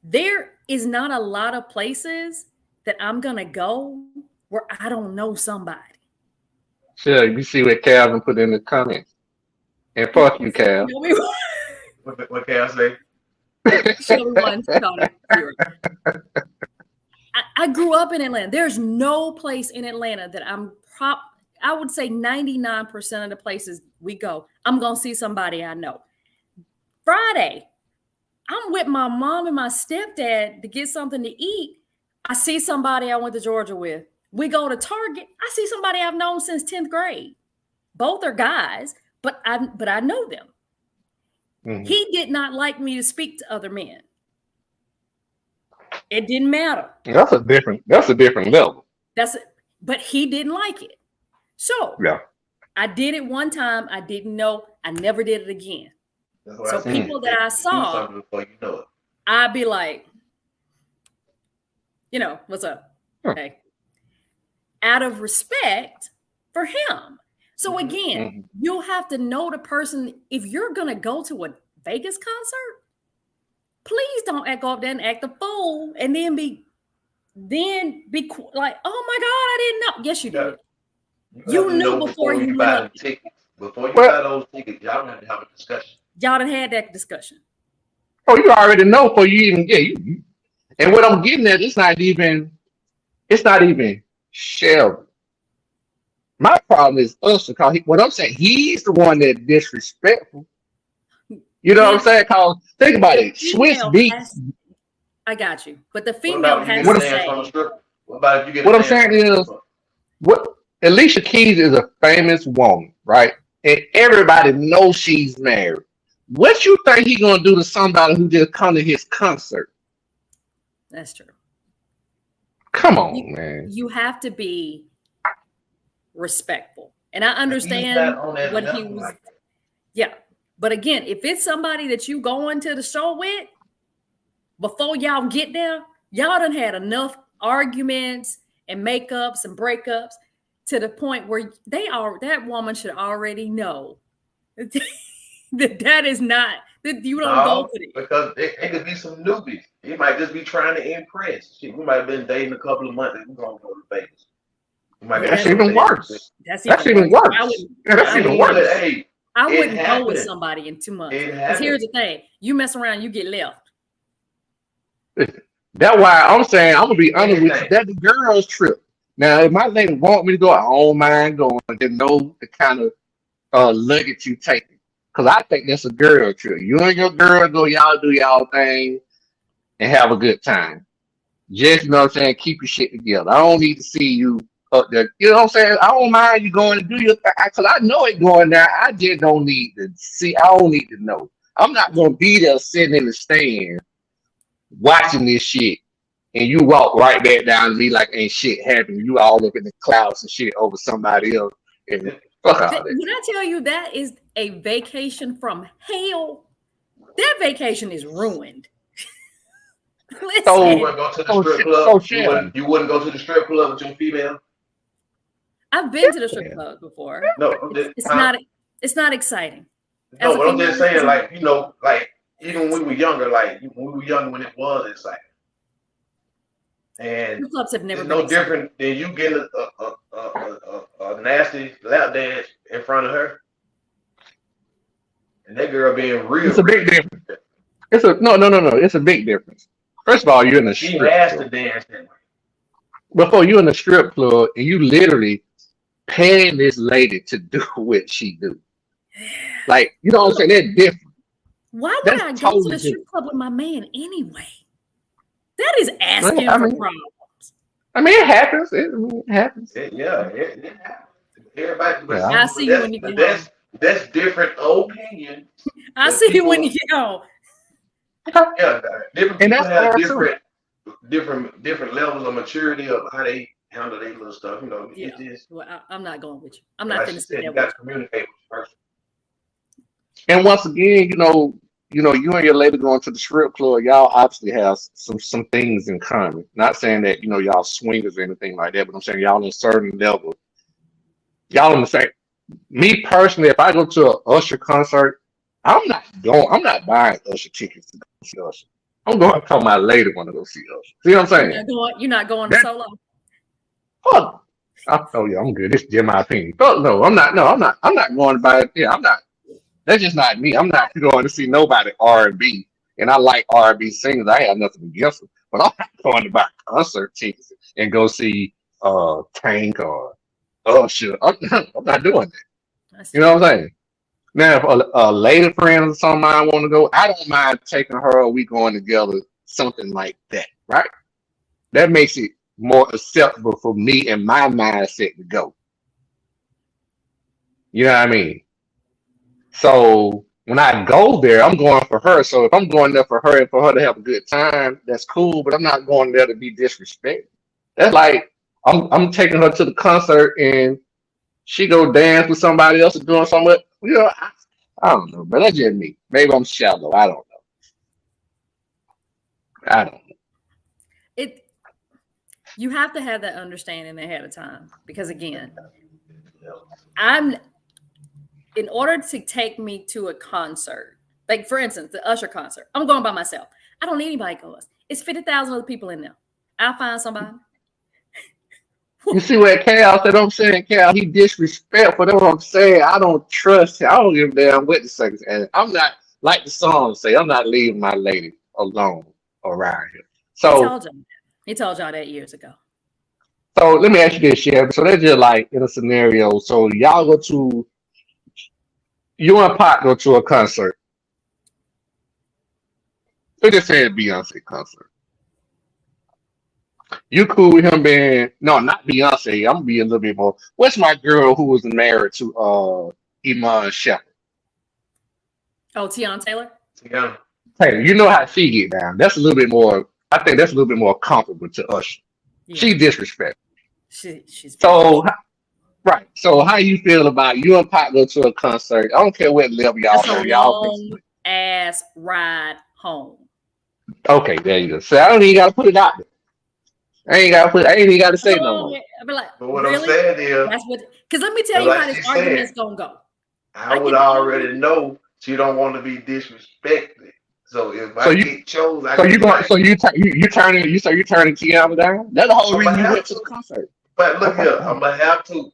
There is not a lot of places that I'm gonna go where I don't know somebody. sure. You see what Calvin put in the comments. And You fuck you, Cal. know, we What can I say? Shelby one, Tony, 0. I grew up in Atlanta. There's no place in Atlanta that I would say 99% of the places we go, I'm gonna see somebody I know. Friday, I'm with my mom and my stepdad to get something to eat. I see somebody I went to Georgia with. We go to Target. I see somebody I've known since 10th grade. Both are guys, but I know them. Mhm. He did not like me to speak to other men. It didn't matter. That's a different level. But he didn't like it. So Yeah. I did it one time. I didn't know. I never did it again. That's what I So said. people that I Do saw, something before you know it. I'd be like, what's up? Huh. Hey, out of respect for him. So Mhm. again, Mhm. you'll have to know the person. If you're going to go to a Vegas concert, please don't go up there and act a fool and then be like, oh my God, I didn't know. Yes, you You got did. you You have to knew know before before you you went buy up. the tickets. Before you Well, buy those tickets, y'all have to have a discussion. Y'all done had that discussion. oh, you already know before you even get. And what I'm getting at, it's not even Shelby. My problem is us because what I'm saying, he's the one that disrespectful. You know what I'm Then saying? Cause think about the it. Swiss female beats. has, I got you. But the What female about when you has get a What to dance from a say, stripper? What about if you get what a I'm dance saying from a is stripper? what Alicia Keys is a famous woman, right? And everybody knows she's married. What you think he gonna do to somebody who just come to his concert? that's true. Come on, You man. you have to be respectful. And I He's understand not on that what he level was. like that. Yeah. But again, if it's somebody that you going to the show with, before y'all get there, y'all done had enough arguments and makeups and breakups to the point where that woman should already know that is not that you don't go No, for it. because it could be some newbies. He might just be trying to impress. Shit, we might have been dating a couple of months and we're gonna go to Vegas. We might Yeah, got That's to go even there. worse. that's That's even even worse. I worse. wouldn't Yeah, that's I even wouldn't But worse. hey, I it wouldn't go with happened. somebody in 2 months. It Because here's happened. the thing: you mess around, you get left. That's why I'm saying I'm gonna be honest with you. Anything. That's the girls' trip. Now, if my lady want me to go, I don't mind going. To know the kind of luggage you take, because I think that's a girl trip. You and your girl go, y'all do y'all thing and have a good time. Just you know what I'm saying, keep your shit together. I don't need to see you up there. You know what I'm saying? I don't mind you going to do your thing because I know it going there. I just don't need to see. I don't need to know. I'm not gonna be there sitting in the stand watching this shit, and you walk right back down to me like ain't shit happening. You all up in the clouds and shit over somebody else, and fuck all that. When I tell you that is a vacation from hell, that vacation is ruined. So you So, Listen, wouldn't go to the so, strip so club. You Shannon, wouldn't. You wouldn't go to the strip club with your female. I've been to the strip club before. No, I'm It's, just, it's not it's not exciting. As no, a but I'm female, just saying, it's not. like like even when we were younger, like when we were younger, when it was exciting, and Strip clubs have never it's been no exciting. different than you getting a nasty lap dance in front of her, and that girl being real, it's a real. big difference. It's a no. It's a big difference. First of all, you're in a She strip has to club. dance that way. Before you're in a strip club, and you literally paying this lady to do what she do. Like, you know what I'm saying? That's different. Why would That's I go to totally the strip different. club with my man anyway? That is Right? asking for problems. It happens. It happens. It happens. Everybody, Yeah. I see you when you but get home. that's different opinion. I But see you when people, you get home. yeah, different And people that's have fair too. different levels of maturity of how they handle their little stuff. You know, Yeah. it's just Well, I'm not going with you. I'm not like she finna sit said, there you with got to communicate with the person. And once again, you and your lady going to the strip club, y'all obviously have some things in common. Not saying that, y'all swingers or anything like that, but I'm saying y'all on a certain level. Y'all on the same. Me personally, if I go to a Usher concert, I'm not buying Usher tickets to go see Usher. I'm going to call my lady want to go see Usher. See what I'm saying? you're not going to That solo. fuck. Oh yeah, I'm good. This is just my opinion. Fuck no, I'm not. No, I'm not. I'm not going to buy. Yeah, I'm not. That's just not me. I'm not going to see nobody R&B, and I like R&B singers. I have nothing against them, but I'm not going to buy concert tickets and go see Tank or Usher. I'm not doing that. That's You know what terrible. I'm saying? Now, if a lady friend or something I want to go, I don't mind taking her or we going together, something like that, right? That makes it more acceptable for me and my mindset to go. You know what I mean? So when I go there, I'm going for her. So if I'm going there for her and for her to have a good time, that's cool. But I'm not going there to be disrespected. That's like I'm taking her to the concert and she go dance with somebody else or doing something. I don't know, but that's just me. Maybe I'm shallow. I don't know. I don't know. It you have to have that understanding ahead of time because again, I'm in order to take me to a concert, like for instance, the Usher concert, I'm going by myself. I don't need anybody to go. It's 50,000 other people in there. I'll find somebody. You see what Cal said? I'm saying Cal, he disrespectful. That's what I'm saying. I don't trust him. I don't give a damn what the second. And I'm not like the song say. I'm not leaving my lady alone around here. He So told y'all. He told y'all that years ago. So let me ask you this, Chef. So that's just like in a scenario. So you and Pop go to a concert. Let's just say a Beyonce concert. You cool with him being no, not Beyonce. I'm gonna be a little bit more. What's my girl who was married to Iman Shepherd? Oh, Tiana Taylor? Yeah, Hey, you know how she get down. That's a little bit more. I think that's a little bit more comfortable to us. Yeah, She disrespectful. she's very So right. So how you feel about you and Pop go to a concert? I don't care what level y'all That's a on. Y'all think long ass ride home. okay, there you go. So I don't even gotta put it out there. I ain't even gotta say no Oh, more. I'd be like, But what I'm really? saying is, That's what. Because let me tell and you how like this she argument's said, gonna go. I I would get the already argument. know she don't want to be disrespected. So if So I you get chose, I so can you be going like, so you turning you turning Tiana down? That's the whole I'm gonna reason you have went to the to. concert. But look Okay. here, I'm gonna have to.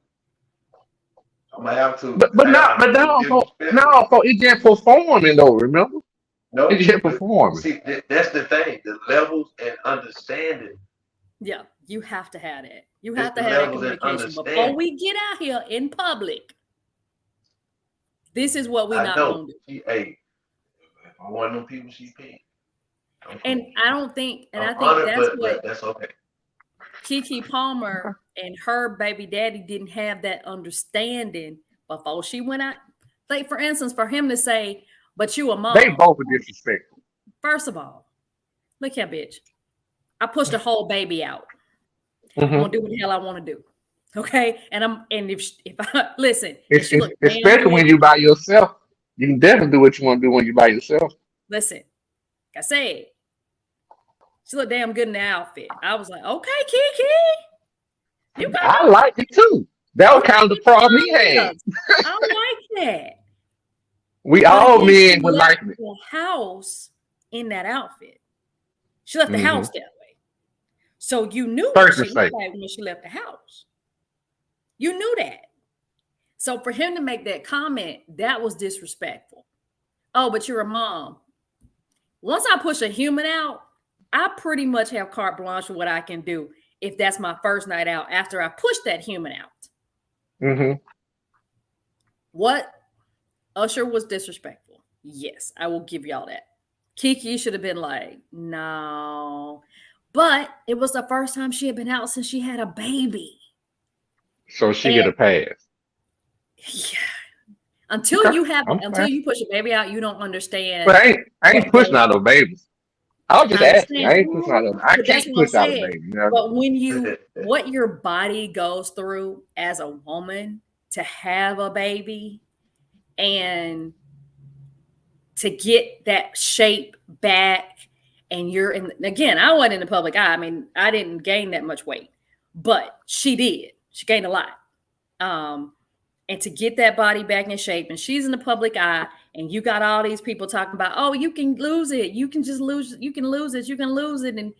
I'm gonna have to. But but I not don't but want to be now for disrespectful. now for it just performing though, remember? It's No, just but performing. see, that's the thing. The levels and understanding. Yeah, you have to have that. You It's have to the have that levels and communication before understanding. we get out here in public. This is what we I not know. gonna do. Hey, if I want them people she picked, I'm And cool. I don't think, and I'm I think honored, that's but what that's okay. Kiki Palmer and her baby daddy didn't have that understanding before she went out. Like, for instance, for him to say, but you a They mom. both are disrespectful. First of all, look here, bitch. I pushed a whole baby out. I'm Hmm gonna do what the hell I want to do. Okay. And if I listen, and she looked damn Especially good. when you by yourself. You can definitely do what you want to do when you by yourself. Listen, like I said, she looked damn good in the outfit. I was like, okay, Kiki, you got I like it too. That was you got kind of the them problem he had. curves. I like that. We But all then men she would left like it. the house in that outfit. She left the Hmm house that way. So you knew what First she looked mistake. like when she left the house. You knew that. So for him to make that comment, that was disrespectful. Oh, but you're a mom. Once I push a human out, I pretty much have carte blanche for what I can do if that's my first night out after I push that human out. Hmm What? Usher was disrespectful. Yes, I will give y'all that. Kiki should have been like, no. But it was the first time she had been out since she had a baby. So she And get a pass. yeah, until Okay. until I'm fine. you push a baby out, you don't But understand I what ain't pushing goes out no on. babies. I was just I asking. I understand. ain't pushing out no. I But that's can't what I'm push out a saying. baby. You know? But when what your body goes through as a woman to have a baby and to get that shape back, and you're in, again, I wasn't in the public eye. I mean, I didn't gain that much weight, but she did. She gained a lot. And to get that body back in shape, and she's in the public eye, and you got all these people talking about, oh, you can lose it, you can just lose, you can lose it, you can lose it, and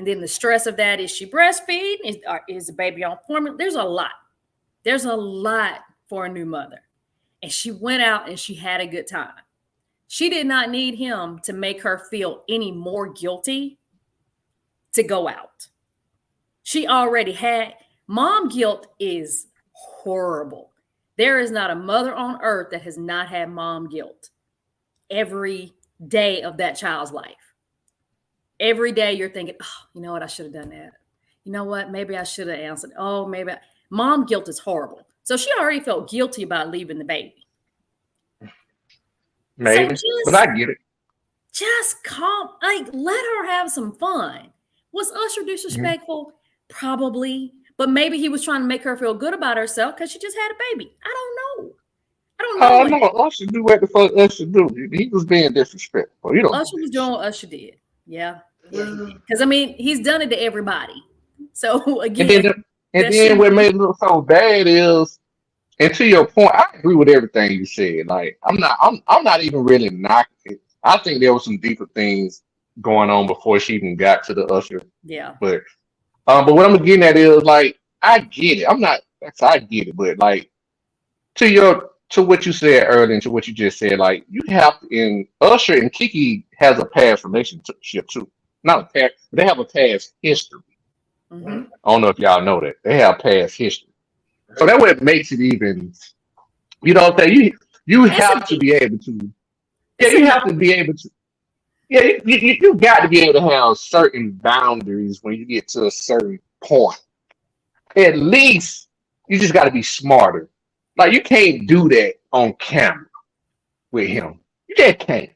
then the stress of that, is she breastfeeding? Is the baby on formula? There's a lot. There's a lot for a new mother, and she went out and she had a good time. She did not need him to make her feel any more guilty to go out. She already had mom guilt is horrible. There is not a mother on earth that has not had mom guilt every day of that child's life. Every day you're thinking, oh, you know what? I should have done that. You know what? Maybe I should have answered. Oh, mom guilt is horrible. So she already felt guilty about leaving the baby. So Maybe. But I get it. just calm, like let her have some fun. Was Usher Mhm. disrespectful? Probably. But maybe he was trying to make her feel good about herself because she just had a baby. I don't know. I don't know Oh what no, Usher do what the fuck Usher do. He was being disrespectful. You don't do Usher was that doing. shit. What Usher did. Yeah, yeah, he did. Because I mean, he's done it to everybody. So And then again, the, and that then shouldn't what be. made it look so bad is, and to your point, I agree with everything you said. Like I'm not even really knocking it. I think there was some deeper things going on before she even got to the Usher. Yeah, But what I'm getting at is like I get it. I'm not. I get it, but like to what you said earlier and to what you just said, like you have to, in Usher and Kiki has a past relationship too. Not a past, they have a past history. hmm I don't know if y'all know that. They have past history. So Right. that's what makes it even, you know what I'm saying? You it's a have to deep. be able to, yeah, It's a you have knowledge. to be able to, yeah, you got to be able to have certain boundaries when you get to a certain point. At least you just got to be smarter. Like you can't do that on camera with him. You just can't.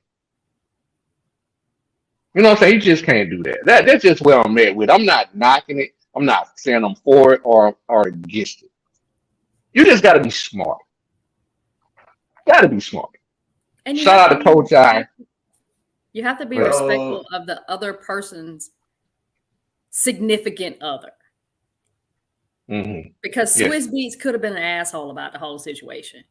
You know what I'm saying? You just can't do that. That's just where I'm at with. I'm not knocking it. I'm not saying I'm for it or against it. You just got to be smart. Got to be smart. And you Shout have out to to be Coach I. you have to be Go ahead. respectful of the other person's significant other. Mm-hmm. Because Yes. Swiss Beats could have been an asshole about the whole situation.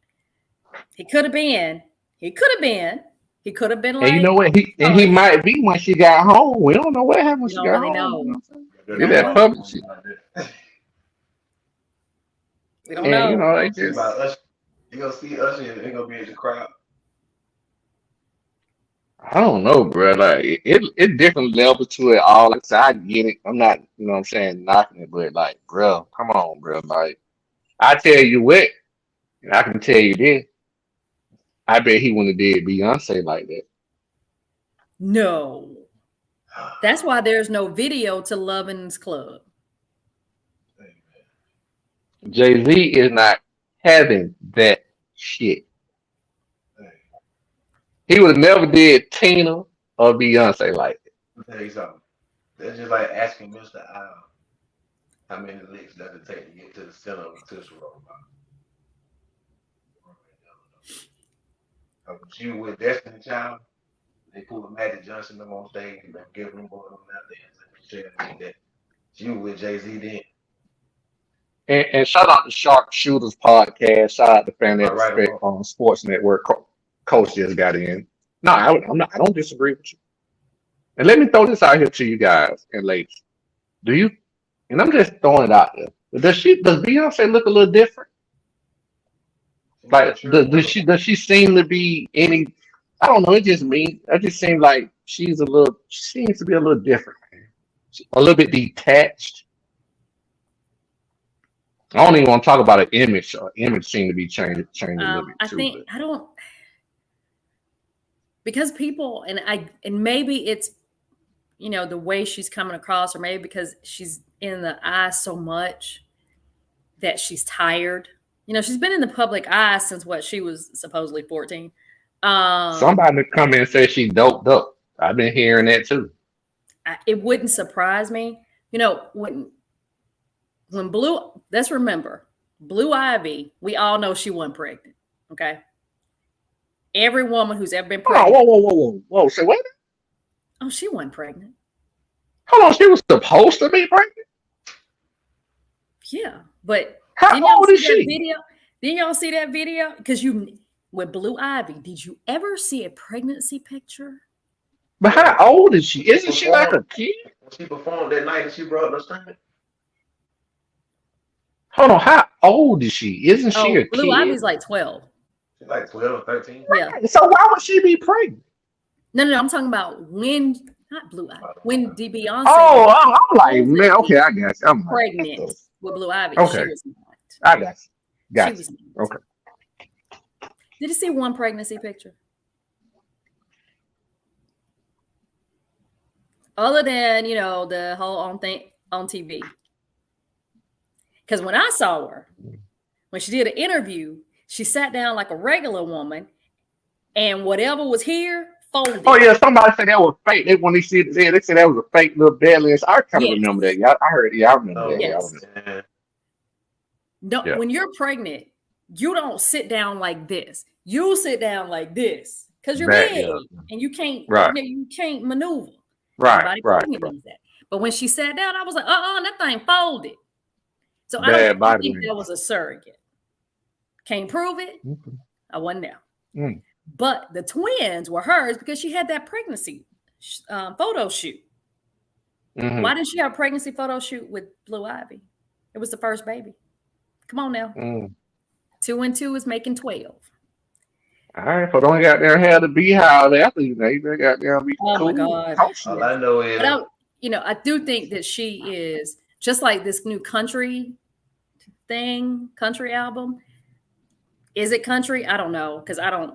He could have been. He could have been. He could have been And you like, know what? He might be when she got home. We don't know what happened when you she don't got really home. know. You Did don't that know. public shit. We don't And know. you know, they See just about Usher. You gonna see Usher and ain't gonna be in the crowd. I don't know, bro. Like it different level to it all. Like I said, I get it. I'm not, you know what I'm saying, knocking it, but like, bro, come on, bro. Like I tell you what, and I can tell you this. I bet he wouldn't have did Beyonce like that. No. That's why there's no video to Lovin's Club. Jay-Z is not having that shit. He would have never did Tina or Beyonce like that. Let me tell you something. That's just like asking Mr. Al how many licks does it take to get to the center of a Tootsie Roll box. You with Destiny Child, they pull a Magic Johnson them on stage and give them boy on that dance and that. You with Jay-Z then. And shout out to Sharp Shooters podcast. Shout out to Family Am I right or Respect wrong? on Sports Network. Coach just got in. No, I'm not. I don't disagree with you. And let me throw this out here to you guys and ladies. Do you? And I'm just throwing it out there. Does Beyonce look a little different? Like, does she seem to be any? I don't know. It just means I just seem like she seems to be a little different, man. A little bit detached. I don't even want to talk about an image. Image seemed to be changing a little bit I too. think I don't because people and maybe it's the way she's coming across, or maybe because she's in the eye so much that she's tired. She's been in the public eye since she was supposedly 14. Somebody come in and say she doped up. I've been hearing that too. It wouldn't surprise me. When let's remember, Blue Ivy, we all know she wasn't pregnant. Okay. Every woman who's ever been pregnant. Whoa. Say what? Oh, she wasn't pregnant. Hold on, she was supposed to be pregnant? Yeah. But How old is she? Didn't y'all see that video? Because with Blue Ivy, did you ever see a pregnancy picture? But how old is she? Isn't she like a kid? When she performed that night and she brought no stomach. Hold on, how old is she? Isn't she a Blue kid? Ivy's like 12. She's like 12 or 13. Yeah. So why would she be pregnant? No, I'm talking about not Blue Ivy. When Beyonce I'm like, man, okay, I got you. I'm pregnant with Blue Ivy. Okay. She was not. I got you. She was not. Okay. Did you see one pregnancy picture? Other than, the whole on TV. Because when I saw her, when she did an interview, she sat down like a regular woman, and whatever was here folded. Oh yeah, somebody said that was fake. When they said that was a fake little belly. I kind of remember that. Yeah, I heard. Yeah, I remember that. Yes. Yeah. No, yeah. When you're pregnant, you don't sit down like this. You sit down like this because you're big and you can't. Right. You can't maneuver. Right. But when she sat down, I was like, that thing folded. So Bad I don't think that was a surrogate. Can't prove it. Mm-hmm. I wasn't there. But the twins were hers because she had that pregnancy photo shoot. Mm-hmm. Why didn't she have a pregnancy photo shoot with Blue Ivy? It was the first baby. Come on now. 2 and 2 is making 12. All right, but don't got there and have the beehive after you got there. Oh my God! All I know is, I do think that she is just like this new country album. Is it country? I don't know because I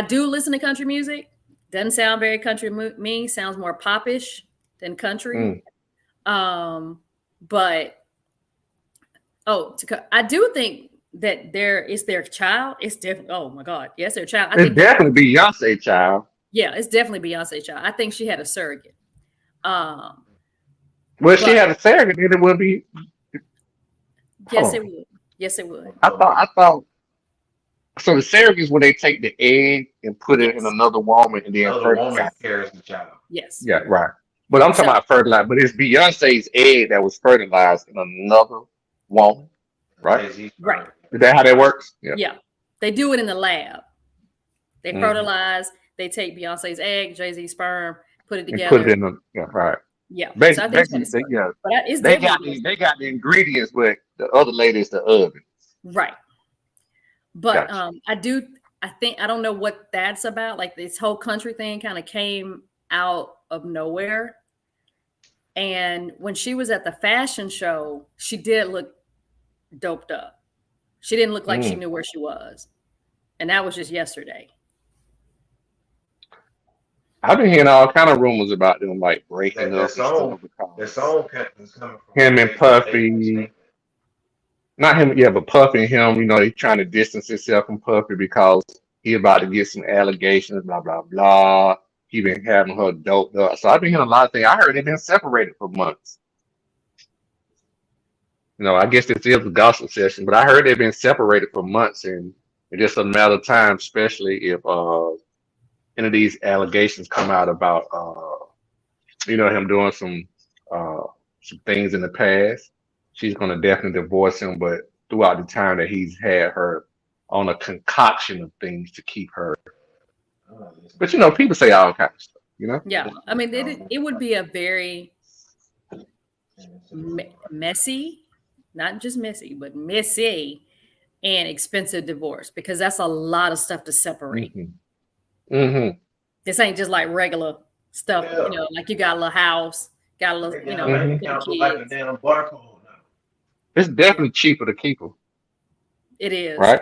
do listen to country music. Doesn't sound very country to me. Sounds more popish than country. But I do think that it's their child. It's different. Oh my God. Yes, their child. It's definitely Beyonce child. Yeah, it's definitely Beyonce's child. I think she had a surrogate. Um, Well, if she but had a surrogate, then it would be. yes, Hold it on. would. Yes, it would. I thought. So the surrogates when they take the egg and put it in Yes. another woman and then Another woman fertilize. carries the child. Yes. Yeah, right. But I'm talking So about fertilize. But it's Beyonce's egg that was fertilized in another woman, right? Jay-Z right. sperm. Is that how that works? Yeah. Yeah. They do it in the lab. They Hmm. fertilize, they take Beyonce's egg, Jay-Z sperm, put it And put it together. in the yeah, right. Yeah. So I think she had Basically, a surrogate. yeah, But it's they got definitely they got the ingredients, but the other lady's the oven. right. But Gotcha. I don't know what that's about. Like this whole country thing kind of came out of nowhere. And when she was at the fashion show, she did look doped up. She didn't look like she Mm. knew where she was. And that was just yesterday. I've been hearing all kind of rumors about them like breaking That that up and stuff song, that because song is coming from him and Jay-Z making a Puffy, statement. not him, yeah, but Puffy and him, they trying to distance himself from Puffy because he about to get some allegations, blah blah blah. He been having her doped up. So I've been hearing a lot of things. I heard they've been separated for months. I guess this is a gospel session, but I heard they've been separated for months, and it's just a matter of time, especially if any of these allegations come out about him doing some things in the past. She's gonna definitely divorce him, but throughout the time that he's had her on a concoction of things to keep her. Oh, listen, But people say all kinds of stuff. Yeah. I mean, it would be a very messy, not just messy, but messy and expensive divorce because that's a lot of stuff to separate. Hmm. This ain't just like regular stuff, yeah, like you got a little house, got a little, break down bank Hmm. account look like a kids. damn barcode now. It's Yeah, definitely cheaper to keep her, it is. right?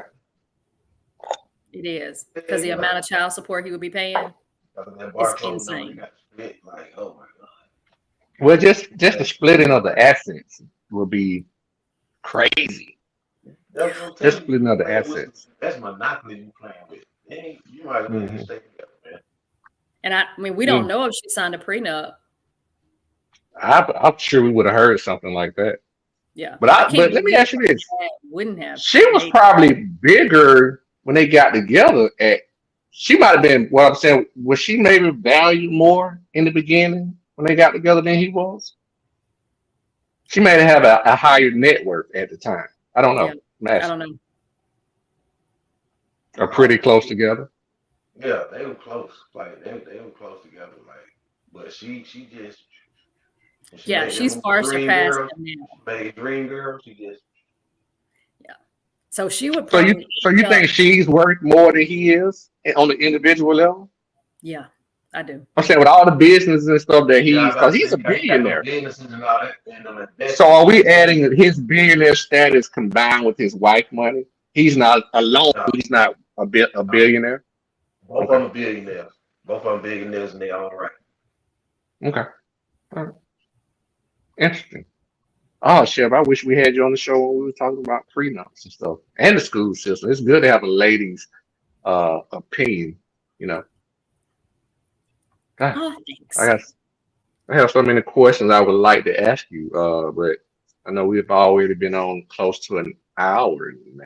It is Yeah, because the yeah. amount of child support he would be paying Because that is barcode number insane. got split. Like, oh my god. Well, just the That, splitting of the assets will be crazy. that's what I'm Just telling you. splitting You of the playing with assets. that's monopoly you playing with. You might as well just Hmm. stay together, man. And I mean, we don't Mm. know if she signed a prenup. I'm sure we would have heard something like that. Yeah, But I I can't but let me believe ask you her this: dad wouldn't have she was made. probably bigger when they got together. She might have been. What I'm saying was she maybe valued more in the beginning when they got together than he was. She may have a higher net worth at the time. I don't Yeah, know. I'm I asking. don't know. Are pretty close together. Yeah, they were close. Like they were close together. Like, but she just she Yeah, made she's them far dream surpassed girl. him now. She made dream girl. She just Yeah, so she would So you probably so end you up. think she's worth more than he is on the individual level? Yeah, I do. I'm saying with all the business and stuff that yeah. I he's about because to he's say a he got them billionaire. businesses and all that and them So investments are and we everything. adding his billionaire status combined with his wife money? He's not alone. No, He's not a no. billionaire. Both Okay. of them billionaires. Both of them billionaires in their own right. Okay. All right. Interesting. Oh, Chef, I wish we had you on the show when we were talking about prenups and stuff and the school system. It's good to have a lady's opinion. You know, God, Oh, I thanks. got I have so many questions I would like to ask you, but I know we've already been on close to an hour now,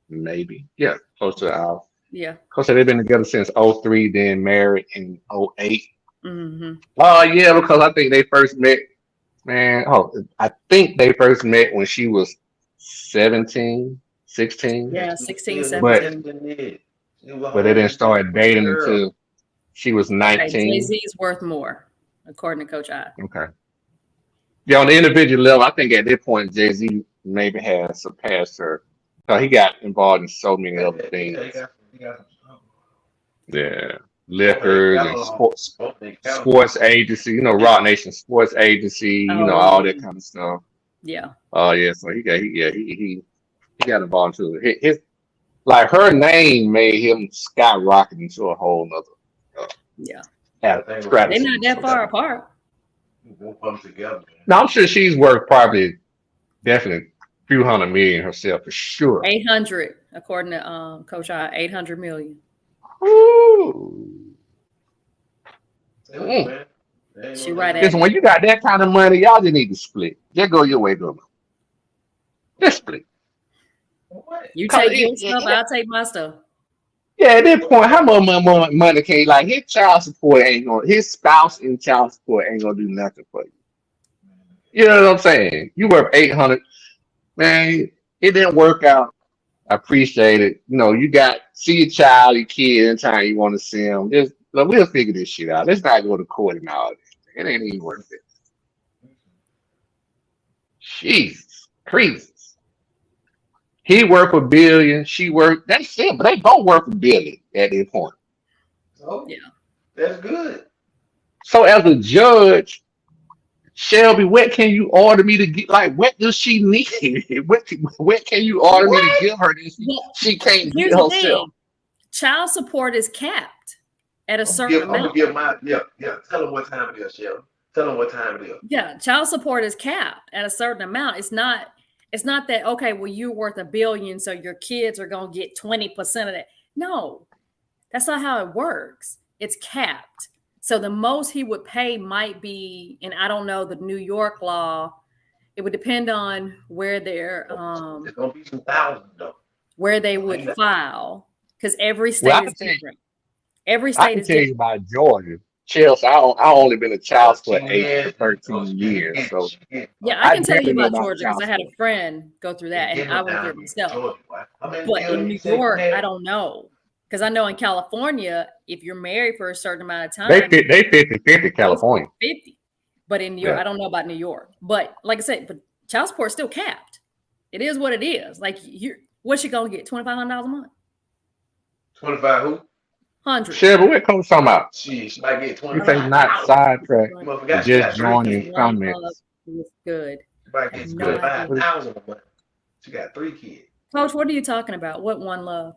maybe. Yeah, close to an hour. Yeah. Cause they've been together since '03, then married in '08. Hmm. Oh yeah, because I think they first met, man. Oh, I think they first met when she was 17, 16, And Yeah, she was 16, still 17. investing in it. She was a but they whole didn't start investment dating girl. until she was Okay, 19. Jay-Z is worth more, according to Coach I. Okay. Yeah, on the individual level, I think at this point Jay Z maybe has surpassed her. So he got involved in so many other Yeah, things. he got some stuff. Yeah, Both of their liquors and catalog. sports, Both of their sports catalog. agency. Rock Nation Sports Agency. Oh, All yeah. that kind of stuff. Yeah. Oh yeah, so he got involved too. His like her name made him skyrocket into a whole nother Yeah. The thing was They're stratosphere. not that So far apart. both of them together, man. now I'm sure she's worth probably definitely a few hundred million herself for sure. 800, according to Coach I, 800 million. Ooh. Mm. man. There ain't She no right damn. at Listen, when you got that kind of money, y'all just need to split. Just go your way, girl. Just split. What? You Cause take your stuff, I'll take my stuff. yeah, at that point, how much money can you like? His child support ain't gonna. His spouse and child support ain't gonna do nothing for you. You know what I'm saying? You worth 800, man. It didn't work out. I appreciate it. You know, you got see your child, your kid anytime you want to see them. Just look, we'll figure this shit out. Let's not go to court and all that. It ain't even worth it. Jesus, crazy. He worth a billion. She worth. That's it. But they both worth a billion at that point. So Yeah. that's good. So as a judge, Shelby, what can you order me to get? Like, what does she need? What can you order me to What? give her that Well, she can't here's get the herself? thing. Child support is capped at a certain I'm gonna amount. give my yeah. Tell them what time it is, Shelby. Tell them what time it is. Yeah, child support is capped at a certain amount. It's not that okay, well, you're worth $1 billion, so your kids are gonna get 20% of that. No, that's not how it works. It's capped. So the most he would pay might be, and I don't know the New York law. It would depend on where It's gonna be some thousands though. where they would file, because every Well, state is different. Every I state can is tell you different. about Georgia. Chelsea, I only been a child support 13 agent for years. 13 years. So Yeah, I I can tell you definitely know about about Georgia because child I had support. a friend go through that, and I went through it myself. How many But in bills New you say you York, I had? don't know. Because I know in California, if you're married for a certain amount of They time, fit they 50-50 child support California. is 50. But in New York, Yeah. I don't know about New York. But like I said, but child support is still capped. It is what it is. Like what's she gonna get? $2,500 a month? 25 who? 100. Shelby, what coach talking about? She might get You say 25. not sidetrack, You must but forgot she just got 3 join in kids. One love comments. is good. She might I have get no Good. idea. 25,000 a month. She got 3 kids. Coach, what are you talking about? What one love?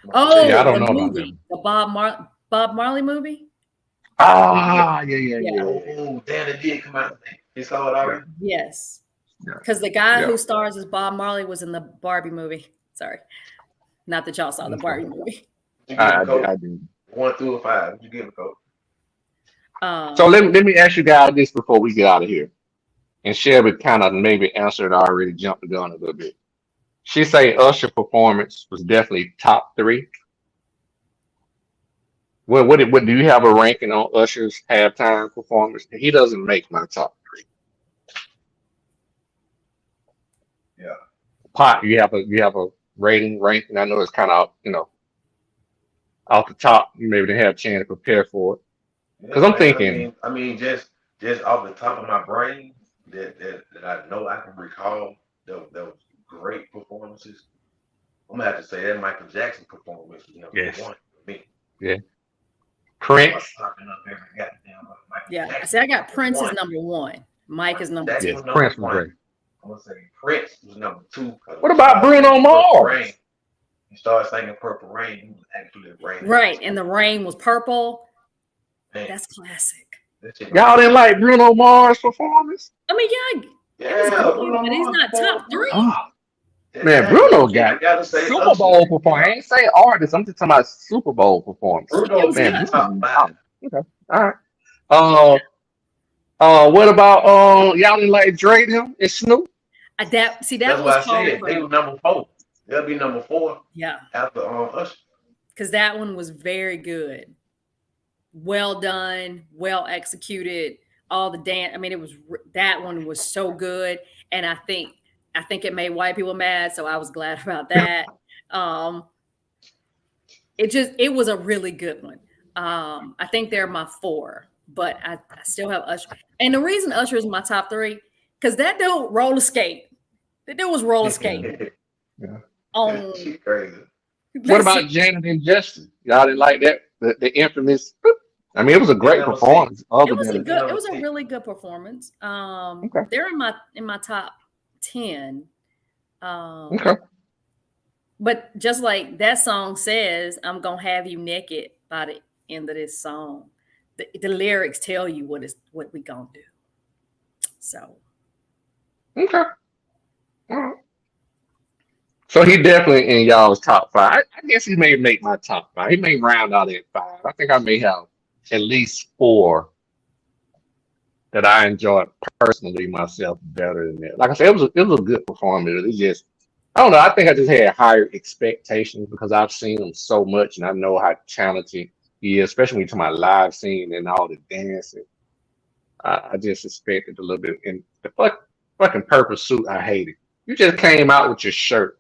I'm Oh, gonna tell Yeah, I you. don't the know about that. movie, the Bob Marley movie. Ah, yeah. Yeah. Oh, damn, it did come out. You saw it already? Yes. Yeah. Because the guy Yeah. who stars as Bob Marley was in the Barbie movie. Sorry. Not that y'all saw the Barbie movie. You give I it, coach. do. 1 through a 5. You give it, coach. So let me ask you guys this before we get out of here. And Shelby kind of maybe answered already, jumped the gun a little bit. She say Usher performance was definitely top 3. What do you have a ranking on Usher's halftime performance? He doesn't make my top 3. Yeah. Pot, you have a ranking. I know it's kind of off the top. You maybe didn't have a chance to prepare for it. Because I'm thinking, I mean, just off the top of my brain, that I know I can recall, that was great performances. I'm gonna have to say that Michael Jackson performance was number yes, 1 for me. yeah, Prince, Popping up every goddamn Michael yeah. Jackson. See, I got Prince is One. number 1. Mike is number Jackson 2. yes, was number Prince was 1. great. I'm gonna say Prince was number 2. What about Bruno Mars? He started singing Purple Rain. He was actually raining. Right. And the rain was purple. Man, That's classic. that shit Y'all didn't like Bruno Mars' performance? I mean, yeah, it was Yeah, good, Bruno but he's Mars not top performed. 3. Oh, man, Bruno I got gotta say Super Bowl performance. I ain't say artist. I'm just talking about Super Bowl performance. Bruno was Man, good. Bruno, top 5. okay, all right. What about y'all didn't like Dre them and Snoop? That That's was why I hard said for they were number 4. They'll be number 4 yeah, after Usher. because that one was very good. Well done, well executed. All the dance. I mean, that one was so good, and I think it made white people mad. So I was glad about that. It was a really good one. I think they're my 4, but I still have Usher. And the reason Usher is my top 3, because that dude roller skate. That dude was roller skating. Yeah. On She's crazy. What about Janet and Justin? Y'all didn't like that? The infamous. I mean, it was a great never performance. It Other was than it was a really good performance. Okay. They're in my top 10. Okay. But just like that song says, I'm gonna have you naked by the end of this song. The lyrics tell you what we gonna do. So Okay. All right. So he definitely in y'all's top 5. I guess he may make my top 5. He may round out at 5. I think I may have at least 4 that I enjoyed personally myself better than that. Like I said, it was a good performance. It's just I don't know. I think I just had higher expectations because I've seen him so much and I know how talented he is, especially when you talk about live scene and all the dancing. I just expected a little bit. And the fucking purple suit, I hated. You just came out with your shirt,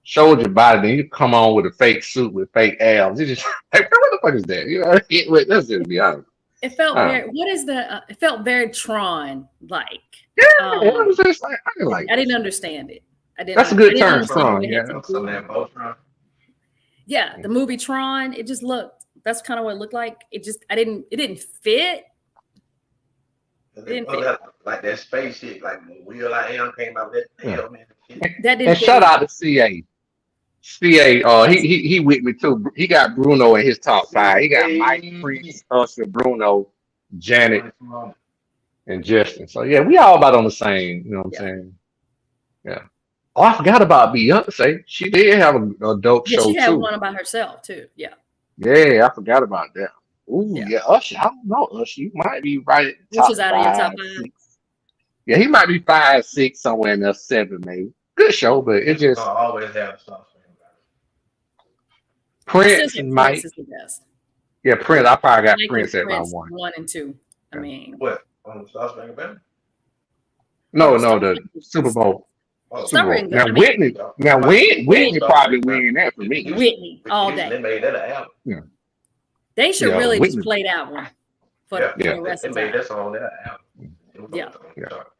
showed your body, then you come on with a fake suit with fake abs. You just like, what the fuck is that? You know, let's just be honest. It felt very. What is the? It felt very Tron like. Yeah, it was just like I didn't like I didn't this. understand it. I didn't. That's a I good didn't term, understand Tron. what it had Yeah. to Some of do. that Voltron. Yeah, the movie Tron. It just looked. That's kind of what it looked like. It just. I didn't. It didn't fit. They put that, like that space shit, like when Will I Am came out with that Yeah. hell man shit. That didn't And fit shout either. out to CA. CA, he with me too. He got Bruno in his top 5. He got Mike, Prince, Usher, Bruno, Janet, and Justin. So yeah, we all about on the same. You know what I'm Yeah. saying? Yeah. Oh, I forgot about Beyonce. She did have a dope Yeah, show she had too. one about herself too. Yeah. Yeah, I forgot about that. Ooh, Yeah. yeah, Usher. I don't know, Usher. You might be right at the Which top is out of your top 5, 5. 6. Yeah, he might be 5, 6, somewhere in there, 7, maybe. Good show, but it Gonna just always have something. I still Prince think and Prince Mike. is the best. Yeah, Prince. I probably got Mike and Prince at my Prince 1. 1 and 2. I Yeah. mean, What? On the Sauce Bang Bang? No, Star the Super Bowl. Oh, Star Super Bowl. Wars. Now I mean, Whitney probably win that for me. Whitney all They day. made that an album. Yeah, They should yeah, really just Whitney. play that one for Yeah, the rest they of the made time. that song that album. It was Yeah. on the Yeah. chart.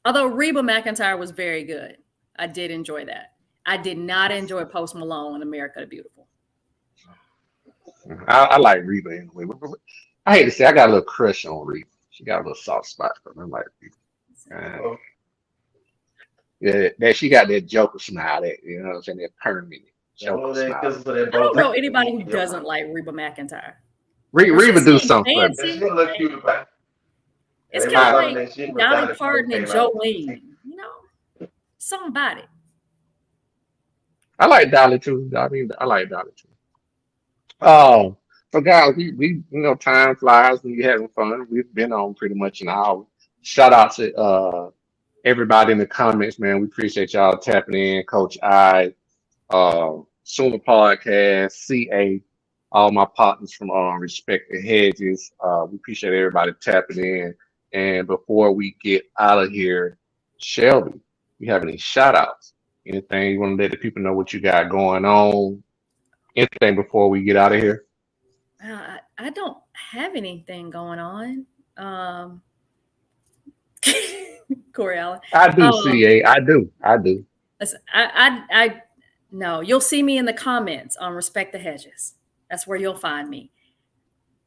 Although Reba McEntire was very good. I did enjoy that. I did not enjoy Post Malone and America the Beautiful. I like Reba anyway. I hate to say I got a little crush on Reba. She got a little soft spot for me. I like Reba. Oh, Yeah, that she got that Joker smile. That you know what I'm saying? That permanent Joker oh, they smile. kissed for that I don't know bow tie. anybody who doesn't like Reba McEntire. Reba do something for me. That Fancy. shit look cute about. It's They kind of was like talking that shit when Dolly Dolly Parton and came out. Jolene. You know, something about it. I like Dolly too. I mean, I like Dolly too. Oh, so guys, we time flies when you're having fun. We've been on pretty much an hour. Shout out to everybody in the comments, man. We appreciate y'all tapping in, Coach I, Sooner Podcast, CA, all my partners from Respect the Hedges. We appreciate everybody tapping in. And before we get out of here, Shelby, you have any shout outs? Anything you want to let the people know what you got going on? Anything before we get out of here? I don't have anything going on. Corey Allen. I do, CA. I do. Listen, I no, you'll see me in the comments on Respect the Hedges. That's where you'll find me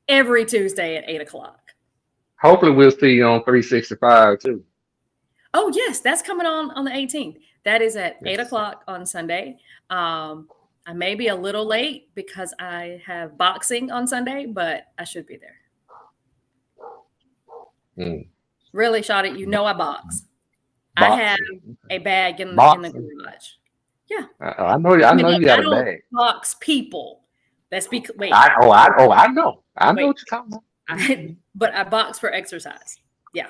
every Tuesday at 8:00. Hopefully, we'll see you on 365 too. Oh yes, that's coming on the 18th. That is at 8:00 on Sunday. I may be a little late because I have boxing on Sunday, but I should be there. Really, shot it. You know I box. I have a bag in the garage. Yeah. I know you. I know you got a bag. Box people. Let's be wait. I know. I know what you're talking about. But I box for exercise. Yeah.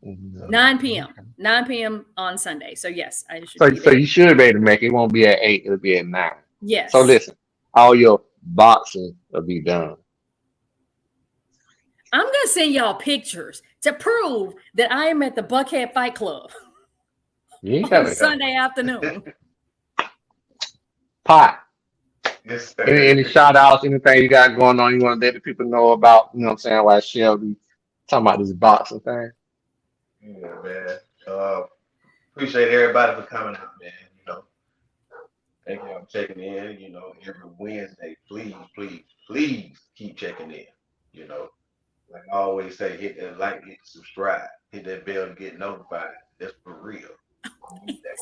9 p.m. 9 p.m. on Sunday. So yes, I should. So you should be able to make it. It won't be at 8. It'll be at 9. Yes. So listen, all your boxing will be done. I'm gonna send y'all pictures to prove that I am at the Buckhead Fight Club on Sunday afternoon. Pot. Any shout outs, anything you got going on you want to let the people know about, you know what I'm saying, why Shelby talking about this boxing thing? Yeah, man. Appreciate everybody for coming out, man. You know, thank y'all for checking in. You know, every Wednesday, please keep checking in. You know, like I always say, hit that like, hit subscribe, hit that bell to get notified. That's for real. You need that.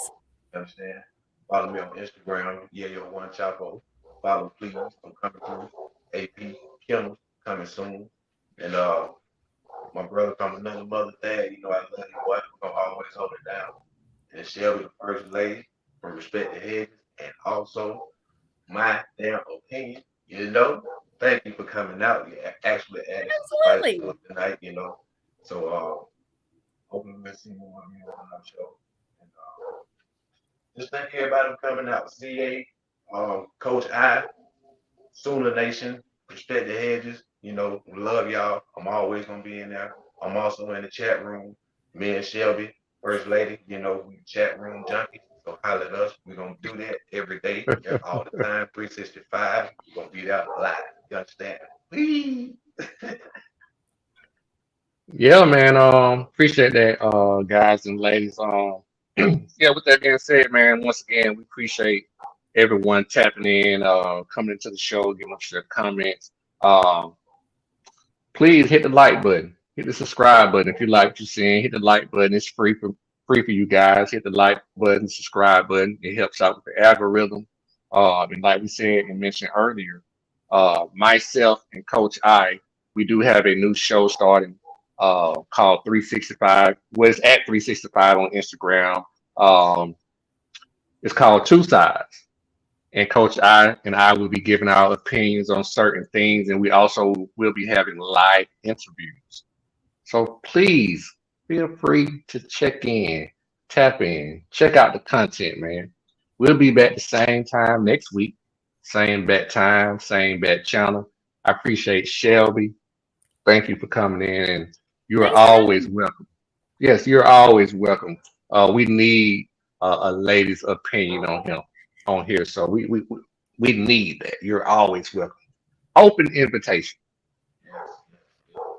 You understand? Follow me on Instagram, One Chapo. Follow, please. I'm coming through. AP Kennel coming soon. And my brother from another mother dad, you know, I love you, boy. We're gonna always hold it down. And Shelby, the first lady from Respect the Hedges, and also my damn opinion, you know, thank you for coming out. You actually added some spice to Absolutely. it tonight, you know. So hoping we'll see more of you on our show. And just thank everybody for coming out. CA, Coach I, Sooner Nation, Respect the Hedges. You know, we love y'all. I'm always gonna be in there. I'm also in the chat room. Me and Shelby, First Lady, you know, we chat room junkies. So holler at us. We're gonna do that every day, all the time, 365. We're gonna be there live. You understand? Whee! Yeah, man. Appreciate that, guys and ladies. Yeah. With that being said, man, once again, we appreciate everyone tapping in, coming into the show, giving us their comments. Um, please hit the like button, hit the subscribe button if you like what you're seeing. Hit the like button. It's free for you guys. Hit the like button, subscribe button. It helps out with the algorithm. And like we said and mentioned earlier, myself and Coach I, we do have a new show starting called 365. Well, it's at 365 on Instagram. Um, it's called Two Sides. And Coach I and I will be giving our opinions on certain things, and we also will be having live interviews. So please feel free to check in, tap in, check out the content, man. We'll be back the same time next week, same bat time, same bat channel. I appreciate Shelby. Thank you for coming in, and you are Thanks for having always me. welcome. Yes, you're always welcome. We need a lady's opinion on him on here, so we need that. You're always welcome. Open invitation,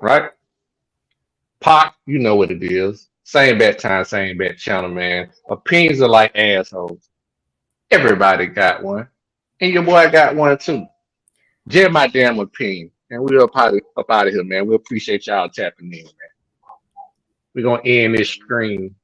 right? Pop, you know what it is. Same bad time, same bad channel, man. Opinions are like assholes. Everybody got one, and your boy got one too. Just my damn opinion, and we're up out of here, man. We appreciate y'all tapping in, man. We're gonna end this stream